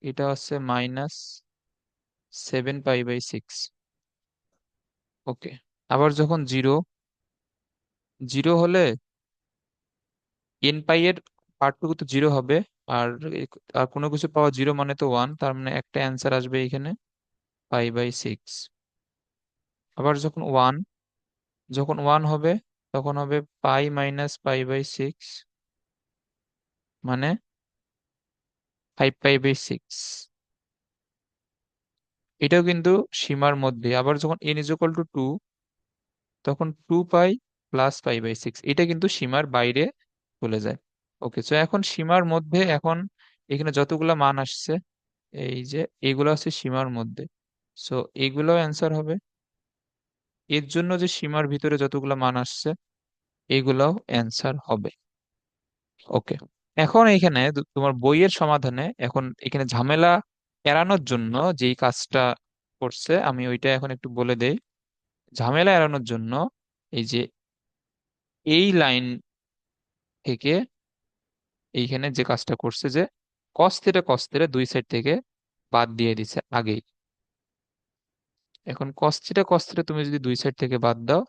এটা হচ্ছে -7 π/6। ওকে, আবার যখন জিরো জিরো হলে n পাই এর পার্টটুকু তো 0 হবে। আর আর কোনো কিছু পাওয়া 0 মানে তো 1, তার মানে একটা অ্যান্সার আসবে এখানে π/6। আবার যখন ওয়ান হবে, তখন হবে পাই -π/6, মানে 5 π/6। এটাও কিন্তু সীমার মধ্যে। আবার যখন n = 2, তখন 2 পাই প্লাস π/6, এটা কিন্তু সীমার বাইরে চলে যায়। ওকে, সো এখন সীমার মধ্যে, এখন এখানে যতগুলা মান আসছে, এই যে এগুলো আছে সীমার মধ্যে। সো এগুলো অ্যান্সার হবে। এর জন্য যে সীমার ভিতরে যতগুলো মান আসছে, এগুলাও অ্যান্সার হবে। ওকে। এখন এইখানে তোমার বইয়ের সমাধানে এখন এখানে ঝামেলা এড়ানোর জন্য যেই কাজটা করছে আমি ওইটা এখন একটু বলে দেই। ঝামেলা এড়ানোর জন্য এই যে এই লাইন থেকে এইখানে যে কাজটা করছে যে কস থিটা দুই সাইড থেকে বাদ দিয়ে দিছে আগেই। এখন কস থিটা তুমি যদি দুই সাইড থেকে বাদ দাও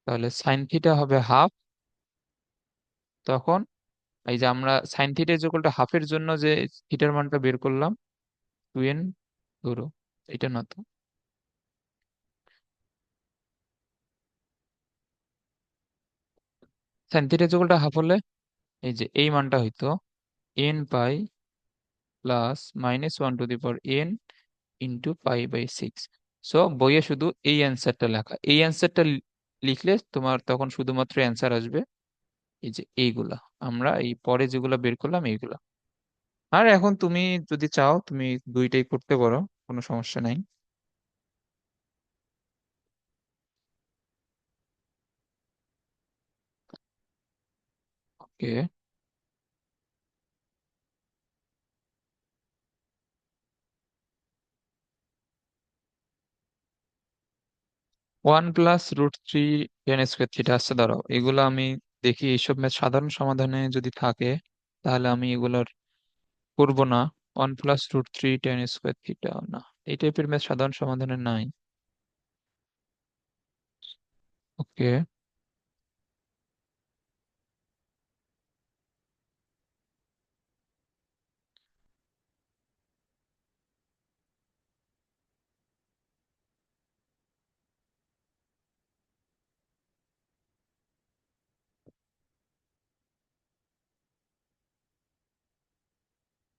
তাহলে সাইন থিটা হবে হাফ। তখন এই যে আমরা sine theta is equal to হাফের জন্য যে থিটার মানটা বের করলাম 2n ধরো, এটা না তো, sine theta is equal to half হলে এই যে এই মানটা হইতো n pi plus minus one to the power n into pi by six. So বইয়ে শুধু এই অ্যান্সারটা লেখা, এই অ্যান্সারটা লিখলে তোমার তখন শুধুমাত্র অ্যান্সার আসবে এই যে এইগুলা, আমরা এই পরে যেগুলা বের করলাম এইগুলা। আর এখন তুমি যদি চাও তুমি দুইটাই করতে পারো, কোনো সমস্যা নাই। ওকে, 1 + √3 tan স্কোয়ার থিটা আসছে, দাঁড়াও এগুলো আমি দেখি এইসব ম্যাথ সাধারণ সমাধানে যদি থাকে তাহলে আমি এগুলোর করবো না। 1 + √3 tan স্কোয়ার থিটা না, এই টাইপের ম্যাথ সাধারণ সমাধানে নাই। ওকে,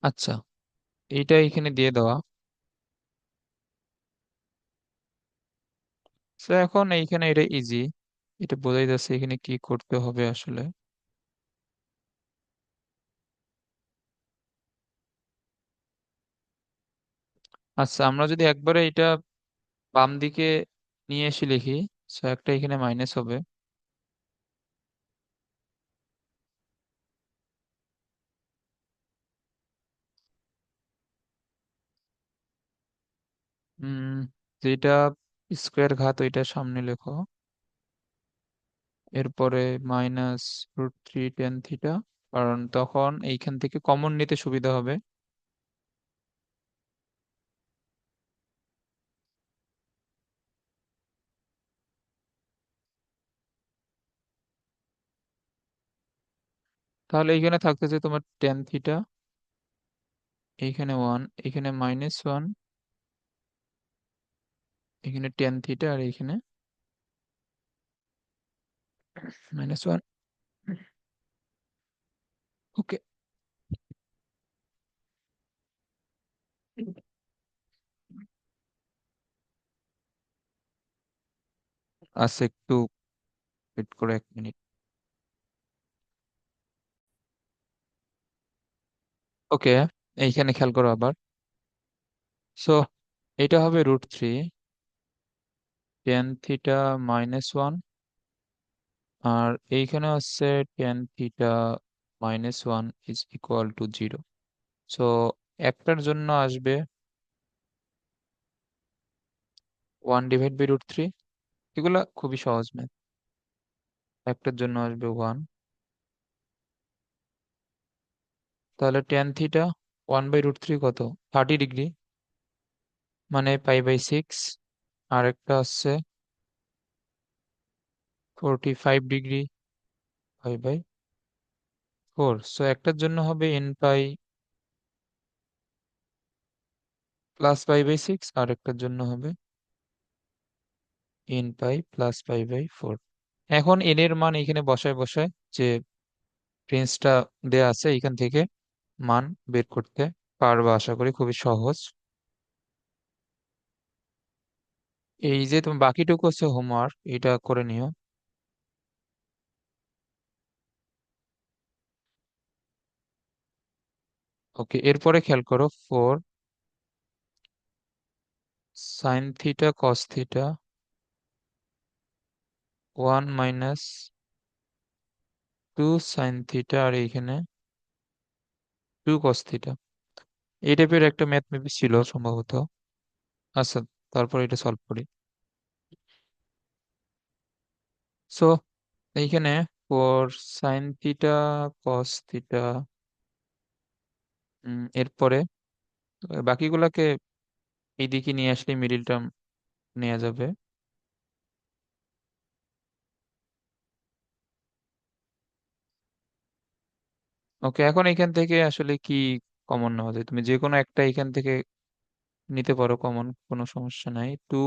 আচ্ছা, এইটা এখানে দিয়ে দেওয়া। তো এখন এইখানে এটা ইজি, এটা বোঝাই যাচ্ছে এখানে কি করতে হবে আসলে। আচ্ছা, আমরা যদি একবারে এটা বাম দিকে নিয়ে এসে লিখি, সো একটা এখানে মাইনাস হবে। উম যেটা স্কোয়ার ঘাত ওইটা সামনে লেখো, এরপরে -√3 tan থিটা, কারণ তখন এইখান থেকে কমন নিতে সুবিধা হবে। তাহলে এইখানে থাকতেছে তোমার tan থিটা, এইখানে 1, এখানে -1, এখানে tan থিটা, আর এইখানে -1। ওকে, আচ্ছা একটু ওয়েট করে 1 মিনিট। ওকে, এইখানে খেয়াল করো আবার। সো এটা হবে √3 tan থিটা -1, আর এইখানে হচ্ছে tan theta -1 is equal two 0। So একটার জন্য আসবে 1/√3, এগুলা খুবই সহজ ম্যাথ। একটার জন্য আসবে 1, তাহলে tan থিটা 1/√3 কত, 30 ডিগ্রি, মানে পাই/6। আর একটা হচ্ছে 45 ডিগ্রি, পাই/4। সো একটার জন্য হবে n π + পাই/6, আর একটার জন্য হবে n π + পাই/4। এখন n এর মান এখানে বসায় বসায় যে রেঞ্জটা দেয়া আছে এখান থেকে মান বের করতে পারবা, আশা করি খুবই সহজ। এই যে তুমি বাকিটুকু হচ্ছে হোমওয়ার্ক, এটা করে নিও। ওকে, এরপরে খেয়াল করো 4 sin θ cos θ 1 - 2 sin θ, আর এইখানে টু কস থিটা। এই টাইপের একটা ম্যাথ মেবি ছিল সম্ভবত। আচ্ছা, তারপর এটা সলভ করি। সো এইখানে for sign theta cos theta, এরপরে বাকিগুলাকে এইদিকে নিয়ে আসলে মিডিল টার্ম নেওয়া যাবে। ওকে, এখন এখান থেকে আসলে কি কমন নেওয়া যায়? তুমি যে কোনো একটা এখান থেকে নিতে পারো কমন, কোনো সমস্যা নাই। টু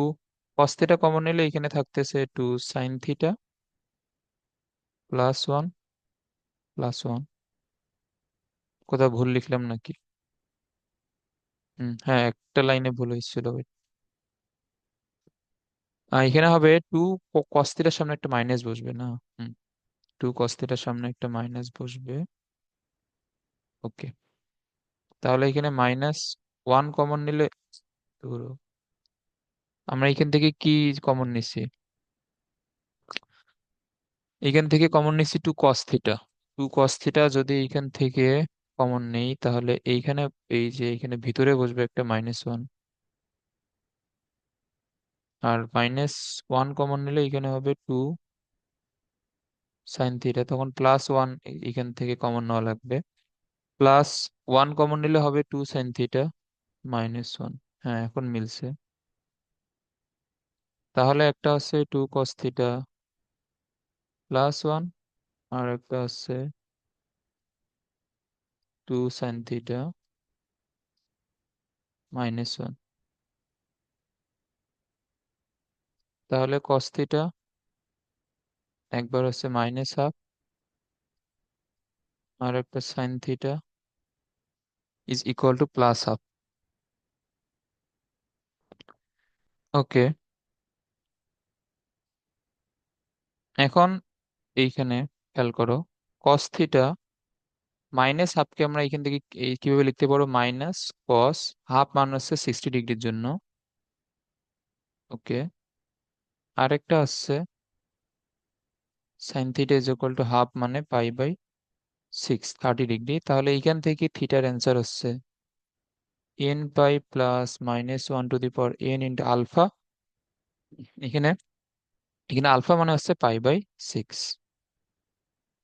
কস থিটা কমন নিলে এখানে থাকতেছে two sine theta plus one plus one. কোথাও ভুল লিখলাম নাকি? হ্যাঁ, একটা লাইনে ভুল হয়েছিল। এখানে হবে টু কস থিটার সামনে একটা মাইনাস বসবে না? হুম, টু কস থিটার সামনে একটা মাইনাস বসবে। ওকে, তাহলে এখানে মাইনাস ওয়ান কমন নিলে, ধরো আমরা এখান থেকে কি কমন নিছি? এখান থেকে কমন নিছি two cos theta. Two cos theta যদি এখান থেকে কমন নেই তাহলে এইখানে, এই যে এখানে ভিতরে বসবে একটা মাইনাস ওয়ান। আর মাইনাস ওয়ান কমন নিলে এখানে হবে টু সাইন থিটা, তখন প্লাস ওয়ান এখান থেকে কমন নেওয়া লাগবে। প্লাস ওয়ান কমন নিলে হবে two sine theta minus one. হ্যাঁ, এখন মিলছে। তাহলে একটা আছে two cos theta plus one, আর একটা আছে two sine theta minus one. তাহলে কস থিটা একবার হচ্ছে মাইনাস হাফ, আর একটা sine theta is equal to plus half. Okay, এখন এইখানে খেয়াল করো, কস থিটা মাইনাস হাফকে আমরা এখান থেকে কিভাবে লিখতে পারো? মাইনাস কস হাফ মান হচ্ছে 60 ডিগ্রির জন্য। ওকে, আরেকটা আছে sign theta is equal to half মানে পাই বাই সিক্স, 30 ডিগ্রি। তাহলে এইখান থেকে থিটার অ্যান্সার হচ্ছে n pi plus minus one to the power n into alpha. এখানে এখানে আলফা মানে হচ্ছে পাই বাই সিক্স।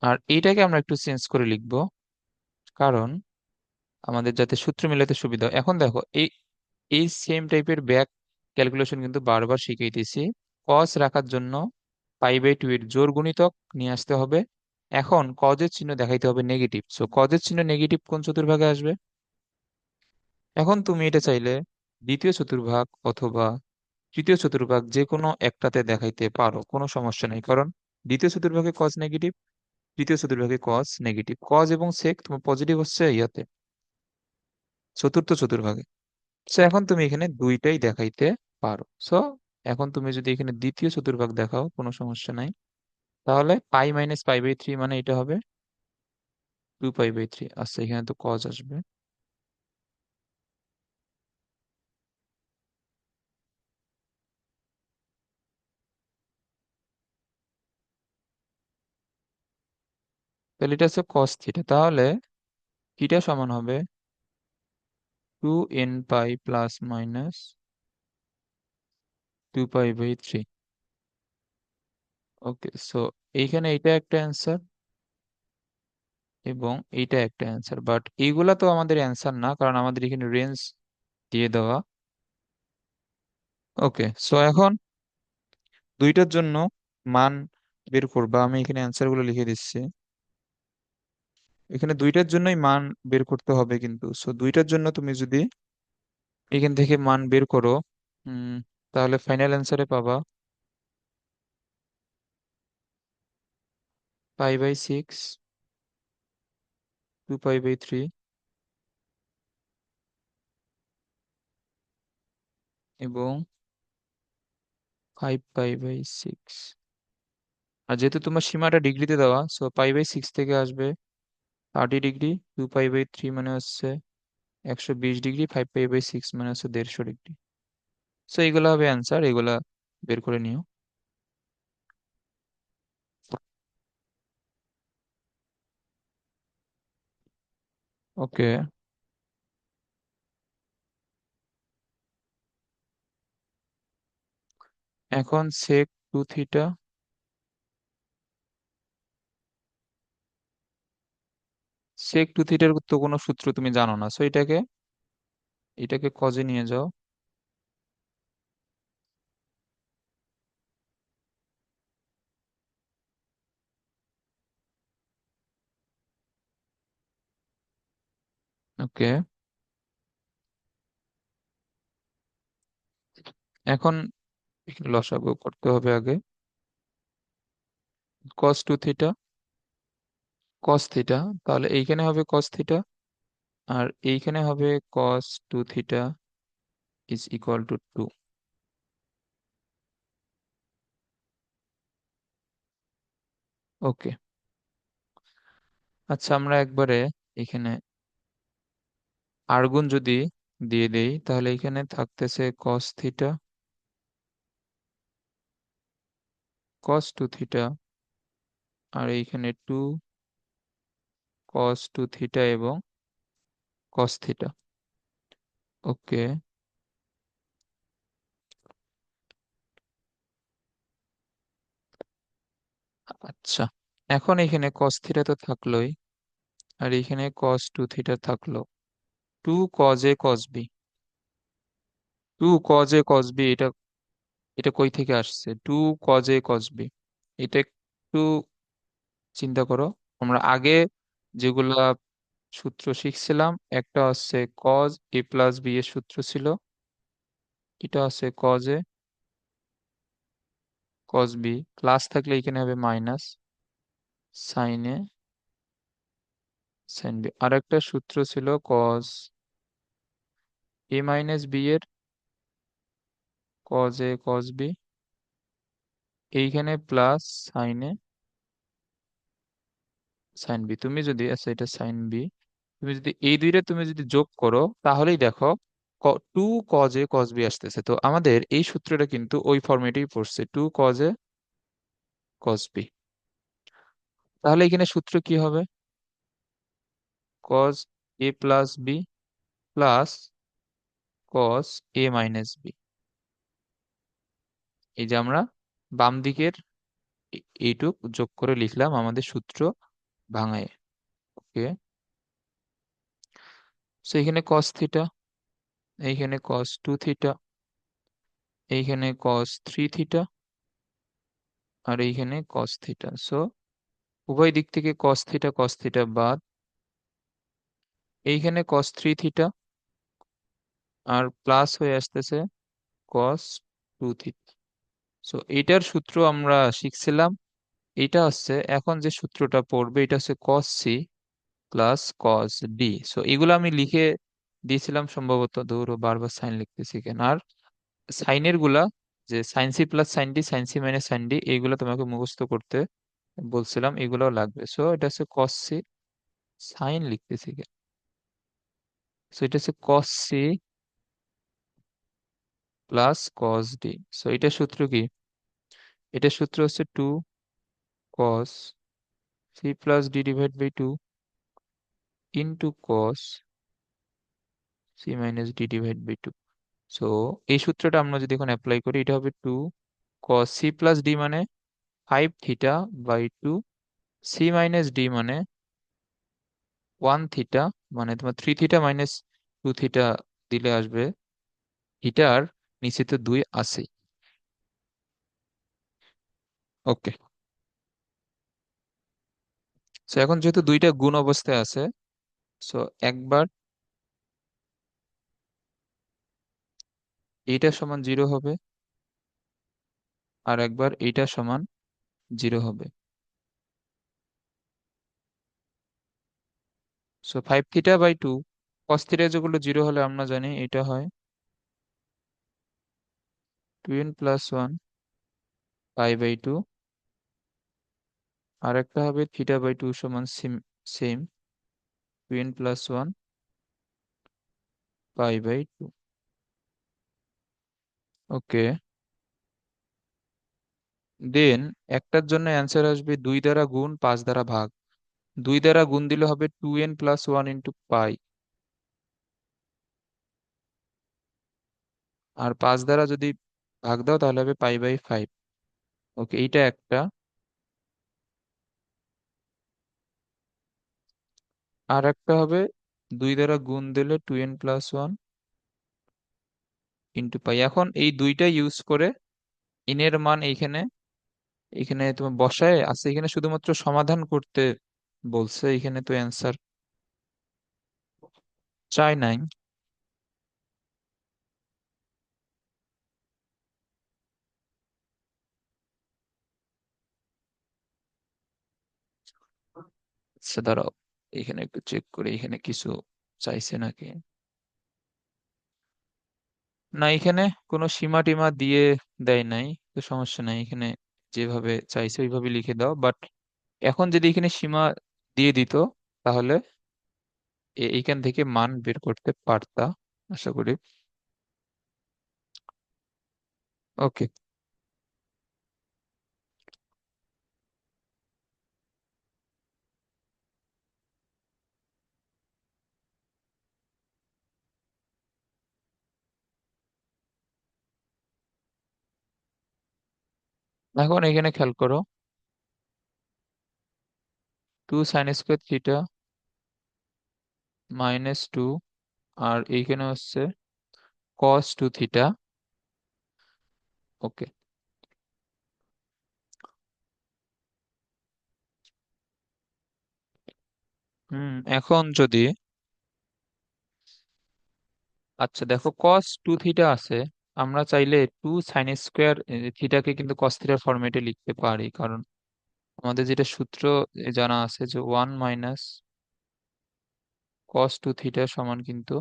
আর এইটাকে আমরা একটু চেঞ্জ করে লিখবো, কারণ আমাদের যাতে সূত্র মিলাতে সুবিধা হয়। এখন দেখো, এই এই সেম টাইপের ব্যাক ক্যালকুলেশন কিন্তু বারবার শিখাইতেছি। কস রাখার জন্য পাই বাই টু এর জোড় গুণিতক নিয়ে আসতে হবে। এখন কজের চিহ্ন দেখাইতে হবে নেগেটিভ, সো কজের চিহ্ন নেগেটিভ কোন চতুর্ভাগে আসবে? এখন তুমি এটা চাইলে দ্বিতীয় চতুর্ভাগ অথবা তৃতীয় চতুর্ভাগ যে কোনো একটাতে দেখাইতে পারো, কোনো সমস্যা নেই। কারণ দ্বিতীয় চতুর্ভাগে কজ নেগেটিভ, তৃতীয় চতুর্ভাগে কজ নেগেটিভ। কজ এবং সেক তোমার পজিটিভ হচ্ছে ইয়াতে, চতুর্থ চতুর্ভাগে। সো এখন তুমি এখানে দুইটাই দেখাইতে পারো। সো এখন তুমি যদি এখানে দ্বিতীয় চতুর্ভাগ দেখাও, কোনো সমস্যা নাই। তাহলে পাই মাইনাস পাই বাই থ্রি মানে এটা হবে টু পাই বাই থ্রি। আচ্ছা, এখানে তো কজ আসবে। তাহলে এটা হচ্ছে কস থিটা। তাহলে থিটা সমান হবে two n pi plus minus two pi by three. Okay, so এইখানে এটা একটা অ্যান্সার এবং এইটা একটা অ্যান্সার, বাট এইগুলা তো আমাদের অ্যান্সার না, কারণ আমাদের এখানে রেঞ্জ দিয়ে দেওয়া। ওকে, সো এখন দুইটার জন্য মান বের করবা। আমি এখানে অ্যান্সার গুলো লিখে দিচ্ছি। এখানে দুইটার জন্যই মান বের করতে হবে কিন্তু। সো দুইটার জন্য তুমি যদি এখান থেকে মান বের করো, উম তাহলে ফাইনাল অ্যান্সারে পাবা pi by six, two pi by three এবং ফাইভ পাই বাই সিক্স। আর যেহেতু তোমার সীমাটা ডিগ্রিতে দেওয়া, সো পাই বাই সিক্স থেকে আসবে 30 degree, two pi by three মানে হচ্ছে 120 degree, five pi by six মানে হচ্ছে 150 ডিগ্রি। সো এইগুলা হবে অ্যান্সার, এগুলা বের করে নিও। ওকে, এখন সেক টু থিটা, সেক টু থিটার তো কোনো সূত্র তুমি জানো না, সো এটাকে কজে নিয়ে যাও। ওকে, এখন লসাগু করতে হবে আগে। Cos two theta, cos theta, তাহলে এইখানে হবে কস থিটা, আর এইখানে হবে cos two theta is equal to two. Okay, আচ্ছা আমরা একবারে এখানে আর্গুন যদি দিয়ে দেই, তাহলে এখানে থাকতেছে কস থিটা, কস টু থিটা, আর এইখানে টু কস টু থিটা এবং কস থিটা। ওকে, আচ্ছা এখন এখানে কস থিটা তো থাকলোই, আর এখানে কস টু থিটা থাকলো। Two cos a cos b, two cos a cos b, এটা এটা কই থেকে আসছে? Two cos a cos b, এটা একটু চিন্তা করো। আমরা আগে যেগুলা সূত্র শিখছিলাম, একটা হচ্ছে কজ এ প্লাস বি এর সূত্র ছিল, এটা হচ্ছে cos a cos b, plus থাকলে এখানে হবে minus sine a sine b. আর একটা সূত্র ছিল কজ এ মাইনাস বি এর কজ এ কস বি, এইখানে plus sine a sine b. তুমি যদি, আচ্ছা এটা সাইন বি, তুমি যদি এই দুইটা তুমি যদি যোগ করো, তাহলেই দেখো two cos a cos b আসতেছে। তো আমাদের এই সূত্রটা কিন্তু ওই ফরম্যাটেই পড়ছে, two cos a cos b. তাহলে এখানে সূত্র কি হবে? Cos a plus b plus cos a minus b. এই যে আমরা বাম দিকের এইটুক যোগ করে লিখলাম আমাদের সূত্র ভাঙায়। ওকে, সো এখানে কস থিটা, এইখানে কস টু থিটা, এইখানে কস থ্রি থিটা, আর এইখানে কস থিটা। সো উভয় দিক থেকে কস থিটা বাদ, এইখানে কস থ্রি থিটা, আর প্লাস হয়ে আসতেছে কস টু থিটা। সো এইটার সূত্র আমরা শিখছিলাম, এটা হচ্ছে এখন যে সূত্রটা পড়বে, এটা হচ্ছে cos C plus cos D. So এগুলো আমি লিখে দিয়েছিলাম সম্ভবত, ধরো বারবার সাইন লিখতেছি কেন। আর সাইনের গুলা, যে sine c plus sine d, sine c minus sine d, এইগুলো তোমাকে মুখস্থ করতে বলছিলাম, এগুলোও লাগবে। সো এটা হচ্ছে কস সি, সাইন লিখতেছি কেন, সো এটা হচ্ছে cos C plus cos D. So এটা সূত্র কি? এটা সূত্র হচ্ছে two cos C plus D divide by two into cos C minus D divide by two. So এই সূত্রটা আমরা যদি এখন অ্যাপ্লাই করি, এটা হবে two cos C plus D মানে five theta by two, C minus D মানে ওয়ান থিটা, মানে তোমার three theta minus two theta দিলে আসবে, থিটার নিচে তো দুই আছে। ওকে, সো এখন যেহেতু দুইটা গুণ অবস্থায় আছে, সো একবার এইটা সমান জিরো হবে, আর একবার এইটা সমান জিরো হবে। So five theta by two, cos theta যেগুলো জিরো হলে আমরা জানি এটা হয় two n plus one pi by two, আর একটা হবে থিটা বাই টু সমান same same two n plus one pi by two. Okay, then একটার জন্য অ্যান্সার আসবে দুই দ্বারা গুণ পাঁচ দ্বারা ভাগ। দুই দ্বারা গুণ দিলে হবে 2n+1 ইন্টু পাই। আর 5 দ্বারা যদি ভাগ দাও তাহলে হবে পাই/5। ওকে, এইটা একটা। আর একটা হবে 2 দ্বারা গুণ দিলে 2n+1 ইন্টু পাই। এখন এই দুইটা ইউজ করে এর মান এইখানে এখানে তোমার বসায় আছে, এখানে শুধুমাত্র সমাধান করতে বলছে, এখানে তো অ্যান্সার চাই নাই। আচ্ছা দাঁড়াও, এখানে একটু চেক করি এখানে কিছু চাইছে নাকি। না, এখানে কোনো সীমা টিমা দিয়ে দেয় নাই, তো সমস্যা নাই, এখানে যেভাবে চাইছে ওইভাবে লিখে দাও। বাট এখন যদি এখানে সীমা দিয়ে দিত তাহলে এইখান থেকে মান বের করতে পারতা, আশা করি। ওকে, এখন এখানে খেয়াল করো, 2 sin² θ -2, আর এইখানে হচ্ছে cos 2θ। ওকে। এখন যদি, আচ্ছা দেখো cos 2θ আছে, আমরা চাইলে 2 sin² θ কে কিন্তু cos θ ফরম্যাটে লিখতে পারি, কারণ আমাদের যেটা সূত্র জানা আছে যে 1 - cos 2θ সমান কিন্তু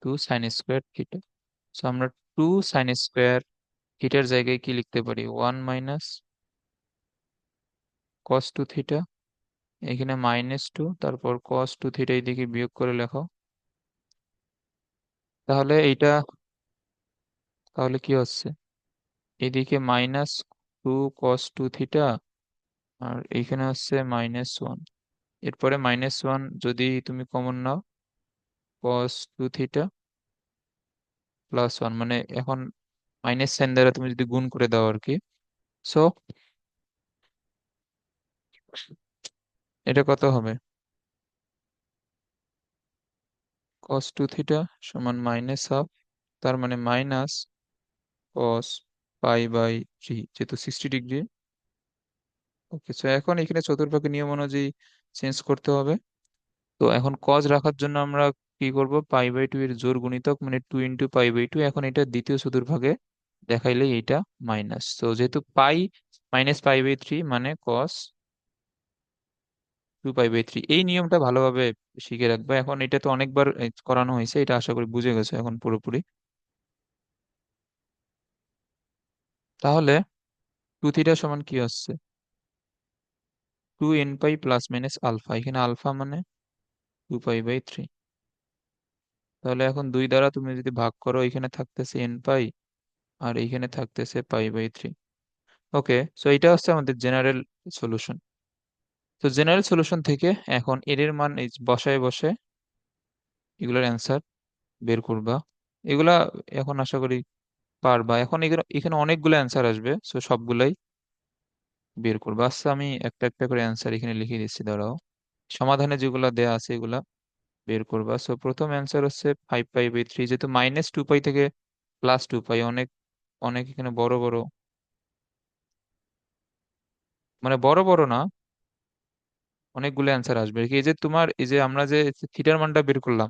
2 sin²θ। সো আমরা 2 sin²θ জায়গায় কি লিখতে পারি, 1 - cos 2θ, এখানে -2, তারপর cos 2θ এইদিকে বিয়োগ করে লেখো। তাহলে এইটা, তাহলে কি হচ্ছে, এদিকে -2 cos 2θ, আর এইখানে হচ্ছে -1। এরপরে -1 যদি তুমি কমন নাও, cos 2θ+1, মানে এখন মাইনাস সাইন দ্বারা তুমি যদি গুণ করে দাও আর কি। সো এটা কত হবে, cos 2θ = -1/2, তার মানে -cos π/3, যেহেতু 60 ডিগ্রি। ওকে, সো এখন এখানে চতুর্ভাগে নিয়ম অনুযায়ী চেঞ্জ করতে হবে। তো এখন cos রাখার জন্য আমরা কি করব, π/2 এর জোড় গুণিতক মানে 2 × π/2। এখন এটা দ্বিতীয় চতুর্ভাগে দেখাইলে এইটা মাইনাস, তো যেহেতু পাই -π/3 মানে cos 2π/3। এই নিয়মটা ভালোভাবে শিখে রাখবে, এখন এটা তো অনেকবার করানো হয়েছে, এটা আশা করি বুঝে গেছো এখন পুরোপুরি। তাহলে 2θ সমান কি আসছে, 2nπ ± আলফা, এখানে আলফা মানে 2π/3। তাহলে এখন 2 দ্বারা তুমি যদি ভাগ করো, এখানে থাকতেছে nπ আর এইখানে থাকতেছে π/3। ওকে, সো এটা হচ্ছে আমাদের জেনারেল সলিউশন। তো জেনারেল সলিউশন থেকে এখন এর মান এই বসায় বসে এগুলোর অ্যান্সার বের করবা। এগুলা এখন আশা করি পারবা। এখন এগুলো এখানে অনেকগুলো অ্যান্সার আসবে, সো সবগুলাই বের করবা। আচ্ছা, আমি একটা একটা করে অ্যান্সার এখানে লিখে দিচ্ছি, দাঁড়াও। সমাধানে যেগুলো দেয়া আছে এগুলা বের করবা। সো প্রথম অ্যান্সার হচ্ছে 5π/3, যেহেতু -2π থেকে +2π, অনেক অনেক এখানে বড় বড়, মানে বড় বড় না, অনেকগুলো অ্যান্সার আসবে আর কি। এই যে তোমার এই যে আমরা যে থিটার মানটা বের করলাম,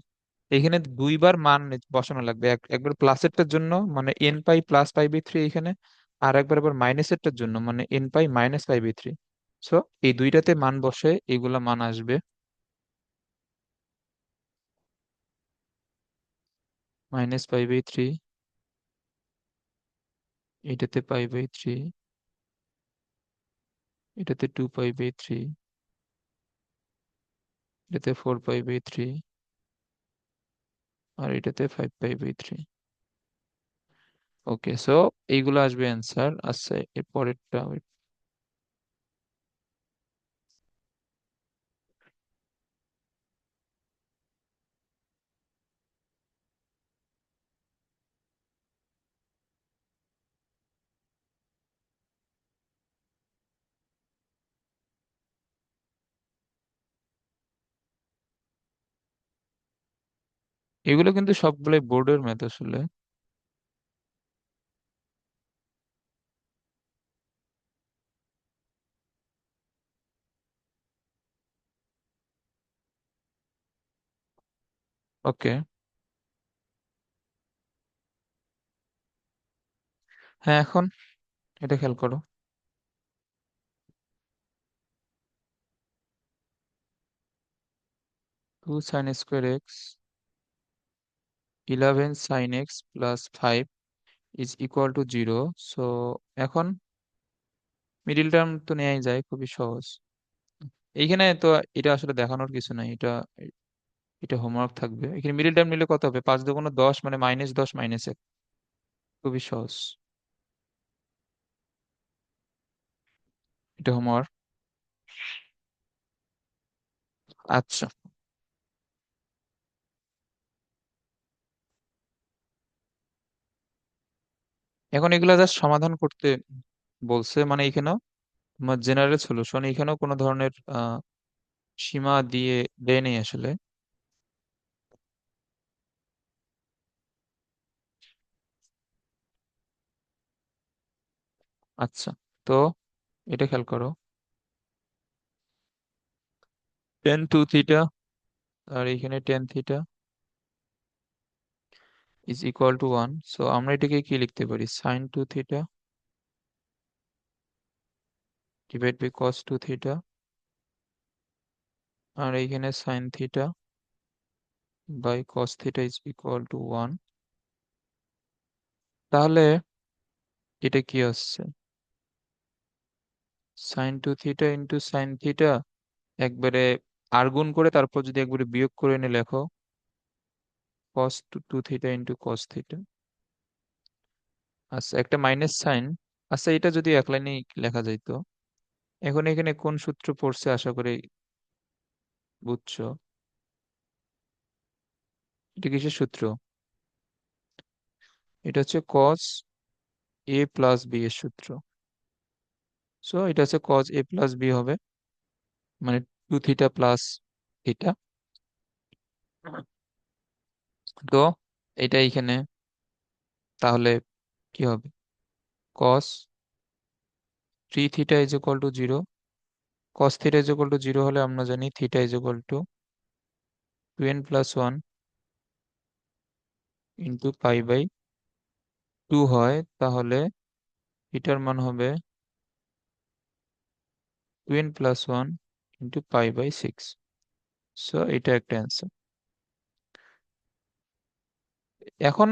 এখানে দুইবার মান বসানো লাগবে, একবার প্লাসেরটার জন্য মানে nπ + π/3 এখানে, আর একবার আবার মাইনাসেরটার জন্য মানে nπ - π/3। সো এই দুইটাতে মান বসে এগুলা মান আসবে, -π/3, এটাতে π/3, এটাতে 2π/3, এটাতে 4π/3, আর এটাতে 5π/3। ওকে, সো এইগুলো আসবে অ্যান্সার। আচ্ছা, এর পরেরটা এগুলো কিন্তু সবগুলোই বোর্ডের ম্যাথ আসলে। ওকে। হ্যাঁ, এখন এটা খেয়াল করো। 2 sin² x 11 sin x + 5 = 0। So এখন মিডিল টার্ম তো নেওয়াই যায়, খুবই সহজ। এইখানে তো এটা আসলে দেখানোর কিছু নাই, এটা এটা হোমওয়ার্ক থাকবে। এখানে মিডিল টার্ম নিলে কত হবে? 5 × 10 মানে -10 - 1। খুবই সহজ, এটা হোমওয়ার্ক। আচ্ছা, এখন এগুলা জাস্ট সমাধান করতে বলছে, মানে এখানেও তোমার জেনারেল সলিউশন, এখানেও কোনো ধরনের সীমা দিয়ে দেয় নেই আসলে। আচ্ছা, তো এটা খেয়াল করো। tan 2θ আর এখানে tan θ = 1। সো আমরা এটাকে কি লিখতে পারি? sin 2θ/cos 2θ, আর এইখানে sin θ/cos θ = 1। তাহলে এটা কি হচ্ছে? sin 2θ × sin θ, একবারে আর গুণ করে তারপর যদি একবারে বিয়োগ করে এনে লেখো cos 2θ × cos θ। আচ্ছা, একটা মাইনাস সাইন। আচ্ছা, এটা যদি এক লাইনে লেখা যাইতো। এখন এখানে কোন সূত্র পড়ছে আশা করি বুঝছো। এটা কিসের সূত্র? এটা হচ্ছে cos a + b এর সূত্র। সো এটা হচ্ছে cos a + b হবে, মানে 2θ + θ। তো এটা এখানে তাহলে কি হবে? cos 3θ = 0। cos θ = 0 হলে আমরা জানি θ = 2n + 1 × π/2 হয়, তাহলে এটার মান হবে 2n + 1 × π/6। সো এটা একটা অ্যান্সার। এখন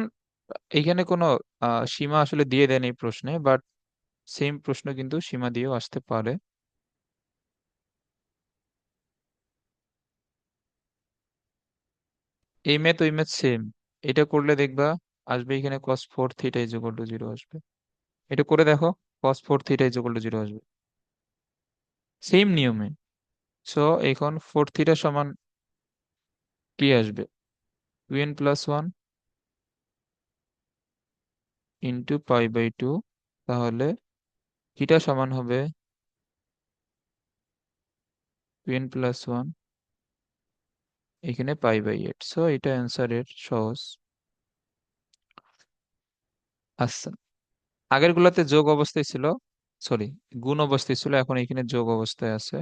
এইখানে কোনো সীমা আসলে দিয়ে দেন এই প্রশ্নে, বাট সেম প্রশ্ন কিন্তু সীমা দিয়েও আসতে পারে। এই ম্যাথ ওই ম্যাথ সেম। এটা করলে দেখবা আসবে এখানে cos 4θ = 0 আসবে। এটা করে দেখো, cos 4θ = 0 আসবে সেম নিয়মে। সো এখন 4θ সমান কি আসবে? 2n + 1 × π/2। তাহলে থিটা সমান হবে 2n + 1 এখানে π/8। সো এটা অ্যান্সারের সহজ। আচ্ছা, আগের গুলাতে যোগ অবস্থায় ছিল, সরি গুণ অবস্থায় ছিল, এখন এখানে যোগ অবস্থায় আছে।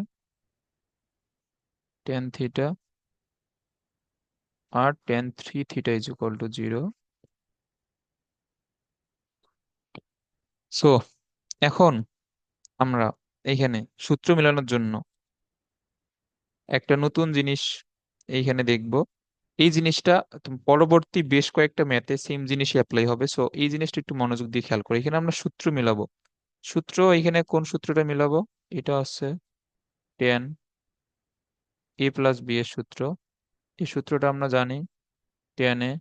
tan θ আর tan 3θ = 0। সো এখন আমরা এইখানে সূত্র মেলানোর জন্য একটা নতুন জিনিস এইখানে দেখব। এই জিনিসটা পরবর্তী বেশ কয়েকটা ম্যাথে সেম জিনিসই অ্যাপ্লাই হবে। সো এই জিনিসটা একটু মনোযোগ দিয়ে খেয়াল করো। এখানে আমরা সূত্র মিলাবো। সূত্র এখানে কোন সূত্রটা মিলাবো? এটা হচ্ছে tan a + b এর সূত্র। এই সূত্রটা আমরা জানি, tan a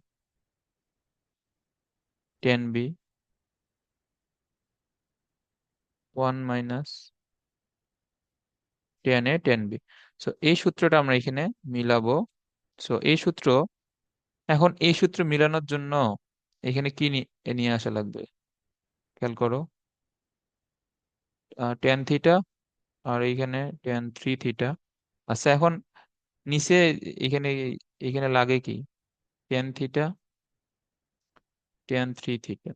tan b 1 - tan a tan b। So এই সূত্রটা আমরা এখানে মিলাবো। সো এই সূত্র, এখন এই সূত্র মিলানোর জন্য এখানে কি নিয়ে আসা লাগবে? খেয়াল করো, tan θ আর এইখানে tan 3θ। আচ্ছা, এখন নিচে এখানে এখানে লাগে কি? Tan theta ten three theta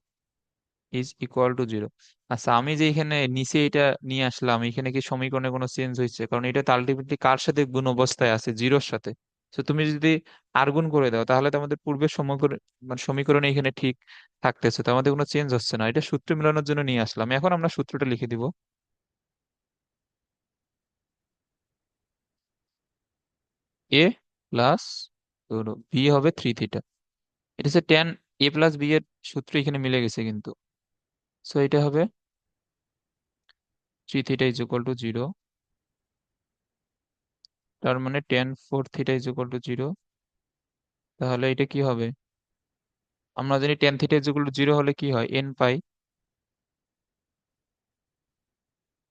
is equal to zero. আচ্ছা, আমি যে এখানে নিচে এটা নিয়ে আসলাম, এখানে কি সমীকরণে কোনো চেঞ্জ হয়েছে? কারণ এটা তো আলটিমেটলি কার সাথে গুণ অবস্থায় আছে? জিরোর সাথে। তো তুমি যদি আর গুণ করে দাও, তাহলে তো আমাদের পূর্বের সমীকরণ, মানে সমীকরণে এখানে ঠিক থাকতেছে, তো আমাদের কোনো চেঞ্জ হচ্ছে না। এটা সূত্র মেলানোর জন্য নিয়ে আসলাম। এখন আমরা সূত্রটা লিখে দিব। এ প্লাস বি হবে থ্রি থিটা। এটা হচ্ছে টেন এ প্লাস বি এর সূত্র এখানে মিলে গেছে কিন্তু। সো এটা হবে three theta is equal to zero. তার মানে ten four theta is equal to zero. তাহলে এটা কি হবে? আমরা জানি ten theta is equal to zero হলে কি হয়, এন পাই।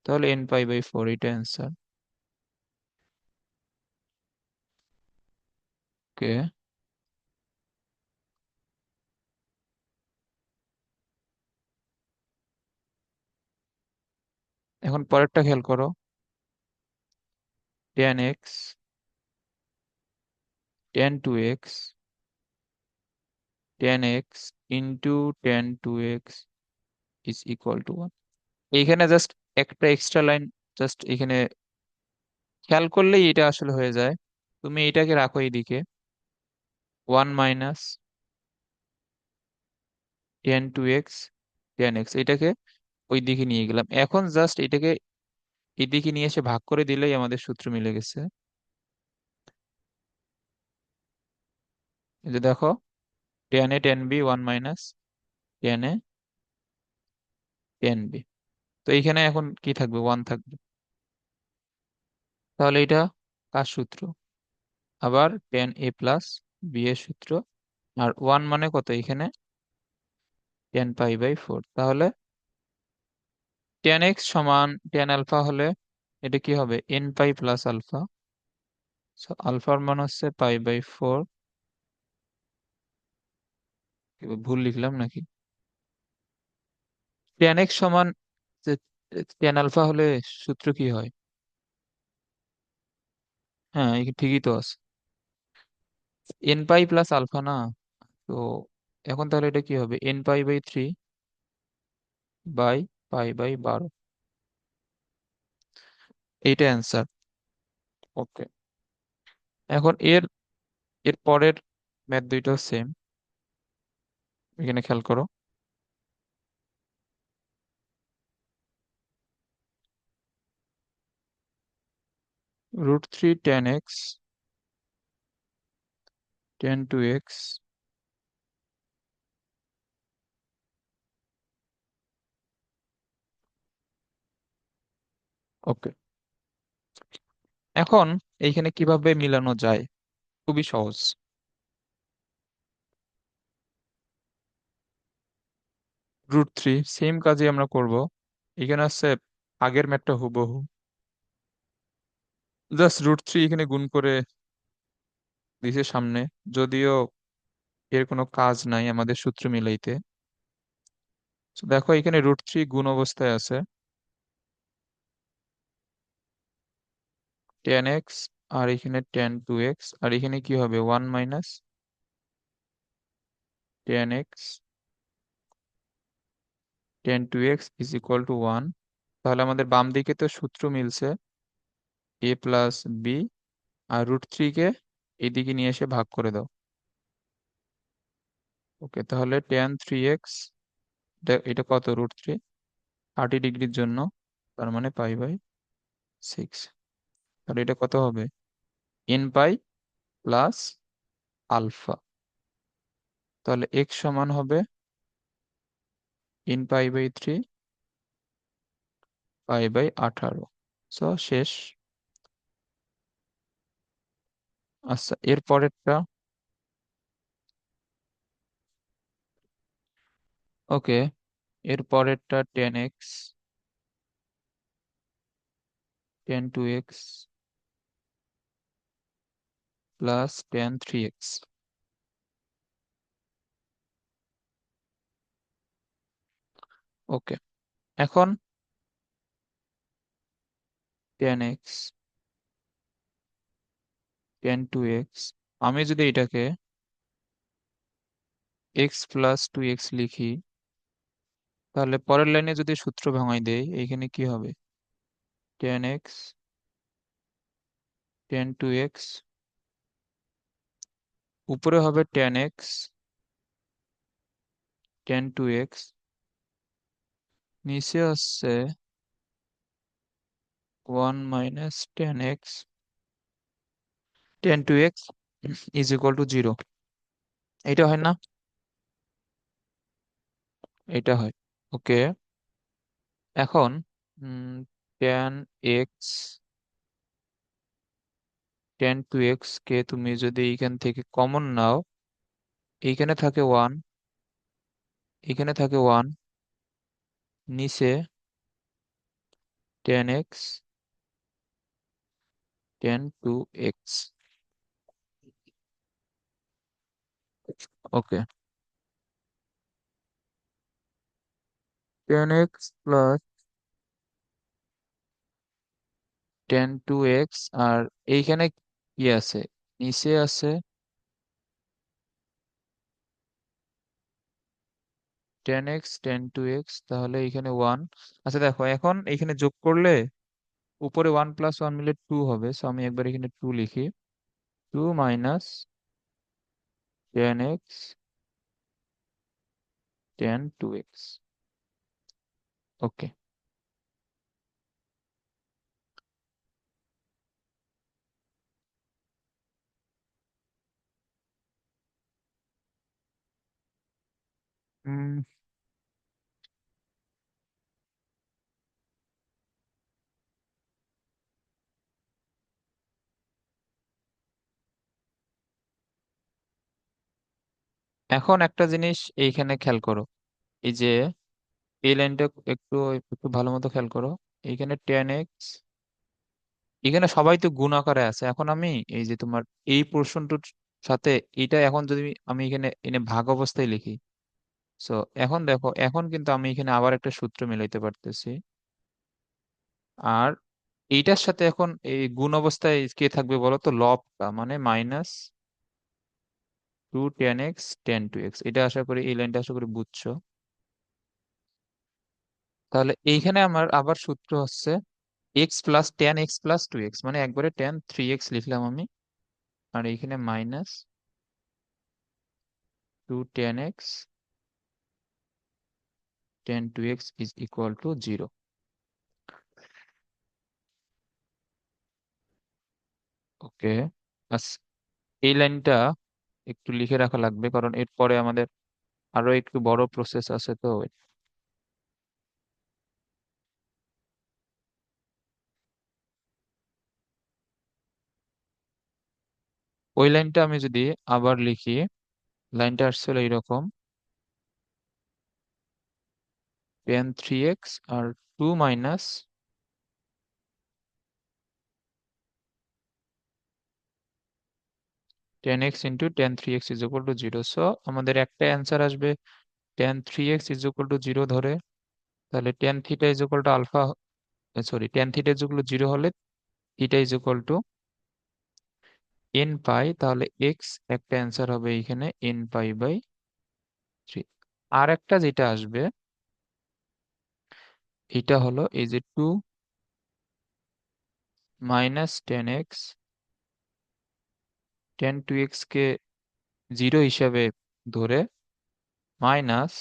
তাহলে এন পাই বাই ফোর, এটা অ্যান্সার। ওকে, এখন পরেরটা খেয়াল করো। Ten x tan two x ten x into ten two x is equal to one. এইখানে জাস্ট একটা এক্সট্রা লাইন জাস্ট এখানে খেয়াল করলেই এটা আসলে হয়ে যায়। তুমি এটাকে রাখো এইদিকে, one minus ten two x ten x, এটাকে ওই দিকে নিয়ে গেলাম। এখন জাস্ট এটাকে এদিকে নিয়ে এসে ভাগ করে দিলেই আমাদের সূত্র মিলে গেছে। এই যে দেখো, tan A tan B one minus tan A tan B. তো এইখানে এখন কি থাকবে? ওয়ান থাকবে। তাহলে এটা কার সূত্র? আবার টেন এ প্লাস বি এর সূত্র। আর ওয়ান মানে কত এখানে? Tan pi by four. তাহলে টেন এক্স সমান টেন আলফা হলে এটা কি হবে? N pi plus alpha. আলফার মান হচ্ছে পাই বাই ফোর। ভুল লিখলাম নাকি? টেন এক্স সমান টেন আলফা হলে সূত্র কি হয়? হ্যাঁ, ঠিকই তো আছে, এন পাই প্লাস আলফা না? তো এখন তাহলে এটা কি হবে? N pi by three by pi by বারো। এইটা অ্যান্সার। ওকে, এখন এর এর পরের ম্যাথ দুইটাও সেম। এখানে খেয়াল করো। Root three tan x tan two x. Okay, এখন এইখানে কিভাবে মিলানো যায়? খুবই সহজ। রুট থ্রি সেম কাজই আমরা করব। এখানে আছে আগের ম্যাথটা হুবহু, জাস্ট রুট থ্রি এখানে গুণ করে দিছে সামনে। যদিও এর কোনো কাজ নাই আমাদের সূত্র মিলাইতে। তো দেখো, এখানে রুট থ্রি গুণ অবস্থায় আছে, টেন এক্স আর এখানে টেন টু এক্স, আর এখানে কি হবে? One minus tan x tan two x is equal to one. তাহলে আমাদের বাম দিকে তো সূত্র মিলছে, এ প্লাস বি। আর রুট থ্রি কে এদিকে নিয়ে এসে ভাগ করে দাও। ওকে, তাহলে টেন থ্রি এক্স, এটা কত? রুট থ্রি, 30 ডিগ্রির জন্য, তার মানে পাই বাই সিক্স। তাহলে এটা কত হবে? N pi plus alpha. তাহলে এক্স সমান হবে n pi by three pi by 18। So শেষ। আচ্ছা, এর পরেরটা। ওকে, এর পরেরটা tan x tan two x plus tan three x. Okay, এখন tan x tan two x, আমি যদি এটাকে এক্স প্লাস টু এক্স লিখি, তাহলে পরের লাইনে যদি সূত্র ভাঙাই দেই এইখানে কি হবে? Tan x, tan two x, উপরে হবে tan x, tan two x, নিচে আসছে one minus tan x, tan two x is equal to zero. এটা হয় না? এটা হয়। ওকে, এখন tan x, tan two x কে তুমি যদি এইখান থেকে কমন নাও, এইখানে থাকে ওয়ান, এখানে থাকে ওয়ান, নিচে tan x, tan two x. Okay, tan x plus tan two x, আর এইখানে কি আছে? নিচে আছে tan x, tan two x, তাহলে এইখানে ওয়ান। আচ্ছা দেখো, এখন এইখানে যোগ করলে উপরে ওয়ান প্লাস ওয়ান মিলে টু হবে, সো আমি একবার এখানে টু লিখি। Two minus tan x, tan two x. Okay, এখন একটা জিনিস এইখানে খেয়াল করো, এই যে এই লাইনটা একটু একটু ভালো মতো খেয়াল করো। এইখানে টেন এক্স, এখানে সবাই তো গুণ আকারে আছে। এখন আমি এই যে তোমার এই পোর্শনটার সাথে এটা এখন যদি আমি এখানে এনে ভাগ অবস্থায় লিখি, সো এখন দেখো, এখন কিন্তু আমি এখানে আবার একটা সূত্র মিলাইতে পারতেছি। আর এইটার সাথে এখন এই গুণ অবস্থায় কে থাকবে বলো তো? লবটা, মানে minus two tan x, tan two x. এটা আশা করি এই লাইনটা আশা করি বুঝছো। তাহলে এইখানে আমার আবার সূত্র হচ্ছে x plus tan x plus two x, মানে একবারে টেন থ্রি এক্স লিখলাম আমি। আর এইখানে minus two tan x, tan two x is equal to zero. Okay, বাস এই লাইনটা একটু লিখে রাখা লাগবে, কারণ এরপরে আমাদের আরো একটু বড় প্রসেস আছে তো। ওই লাইনটা আমি যদি আবার লিখি, লাইনটা আসছিল এইরকম, টেন থ্রি এক্স আর two minus tan x into tan three x is equal to zero. So আমাদের একটা অ্যান্সার আসবে tan three x is equal to zero ধরে। তাহলে tan theta is equal to alpha, sorry, tan theta is equal to zero হলে theta is equal to n pi, তাহলে x একটা answer হবে এইখানে এন পাই বাই থ্রি। আর একটা যেটা আসবে এটা হলো এই যে two minus tan x, tan two x কে জিরো হিসাবে ধরে, মাইনাস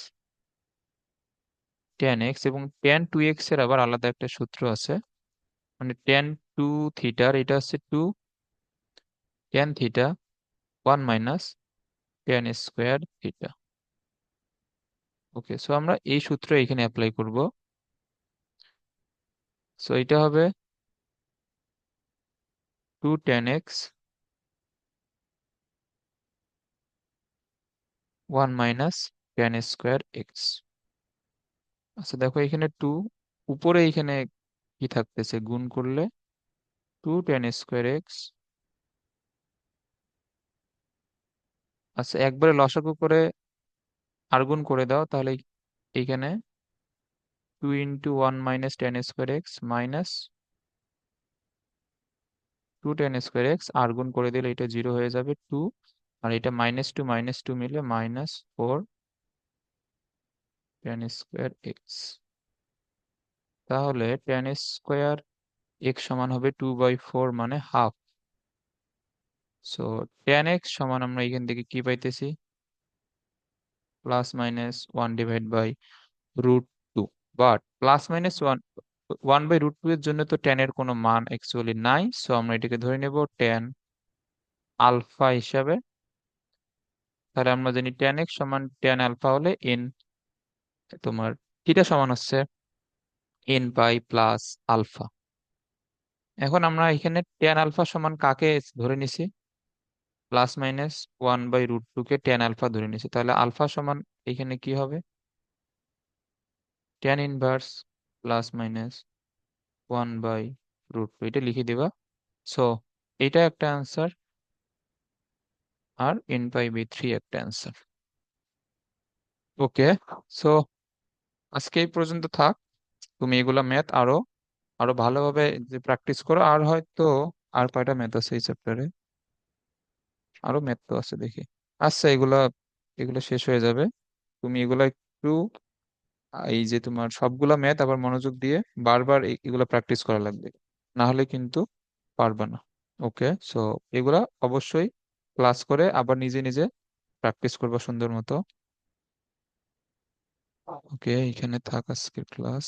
টেন এক্স, এবং টেন টু এক্স এর আবার আলাদা একটা সূত্র আছে, মানে টেন টু থিটার এটা হচ্ছে two tan theta, one minus tan square theta. Okay, so আমরা এই সূত্র এখানে অ্যাপ্লাই করব। সো এটা হবে two tan x, one minus tan square x. আচ্ছা দেখো, এখানে টু, উপরে এখানে কি থাকতেছে গুণ করলে? Two tan square x. আচ্ছা একবারে লসাগু করে আর গুণ করে দাও, তাহলে এইখানে two into one minus tan square x minus two tan square x, আর গুণ করে দিলে এটা জিরো হয়ে যাবে টু, আর এটা মাইনাস টু মিলে -4 tan স্কোয়ার এক্স। তাহলে tan স্কোয়ার এক্স সমান হবে 2/4 মানে হাফ। সো tan x সমান আমরা এখান থেকে কি পাইতেছি, +-1/√2। বাট +-1/√2 এর জন্য তো tan এর কোনো মান অ্যাকচুয়ালি নাই, সো আমরা এটাকে ধরে নেব tan আলফা হিসাবে। তাহলে আমরা জানি tan x সমান tan আলফা হলে তোমার থিটা সমান হচ্ছে n পাই প্লাস আলফা। এখন আমরা এখানে tan আলফা সমান কাকে ধরে নিছি, +-1/√2 কে tan আলফা ধরে নিছি। তাহলে আলফা সমান এখানে কি হবে, tan ইনভার্স +-1/√2, এটা লিখে দিবা। সো এটা একটা অ্যান্সার, আর n/3 একটা অ্যান্সার। ওকে, সো আজকে এই পর্যন্ত থাক। তুমি এগুলা ম্যাথ আরো আরো ভালোভাবে যে প্র্যাকটিস করো। আর হয়তো আর কয়টা ম্যাথ আছে এই চ্যাপ্টারে, আরো ম্যাথ তো আছে দেখি। আচ্ছা, এগুলা এগুলো শেষ হয়ে যাবে। তুমি এগুলা একটু এই যে তোমার সবগুলা ম্যাথ আবার মনোযোগ দিয়ে বারবার এগুলা প্র্যাকটিস করা লাগবে, না হলে কিন্তু পারবা না। ওকে, সো এগুলা অবশ্যই ক্লাস করে আবার নিজে নিজে প্র্যাকটিস করবা সুন্দর মতো। ওকে, এখানে থাক আজকের ক্লাস।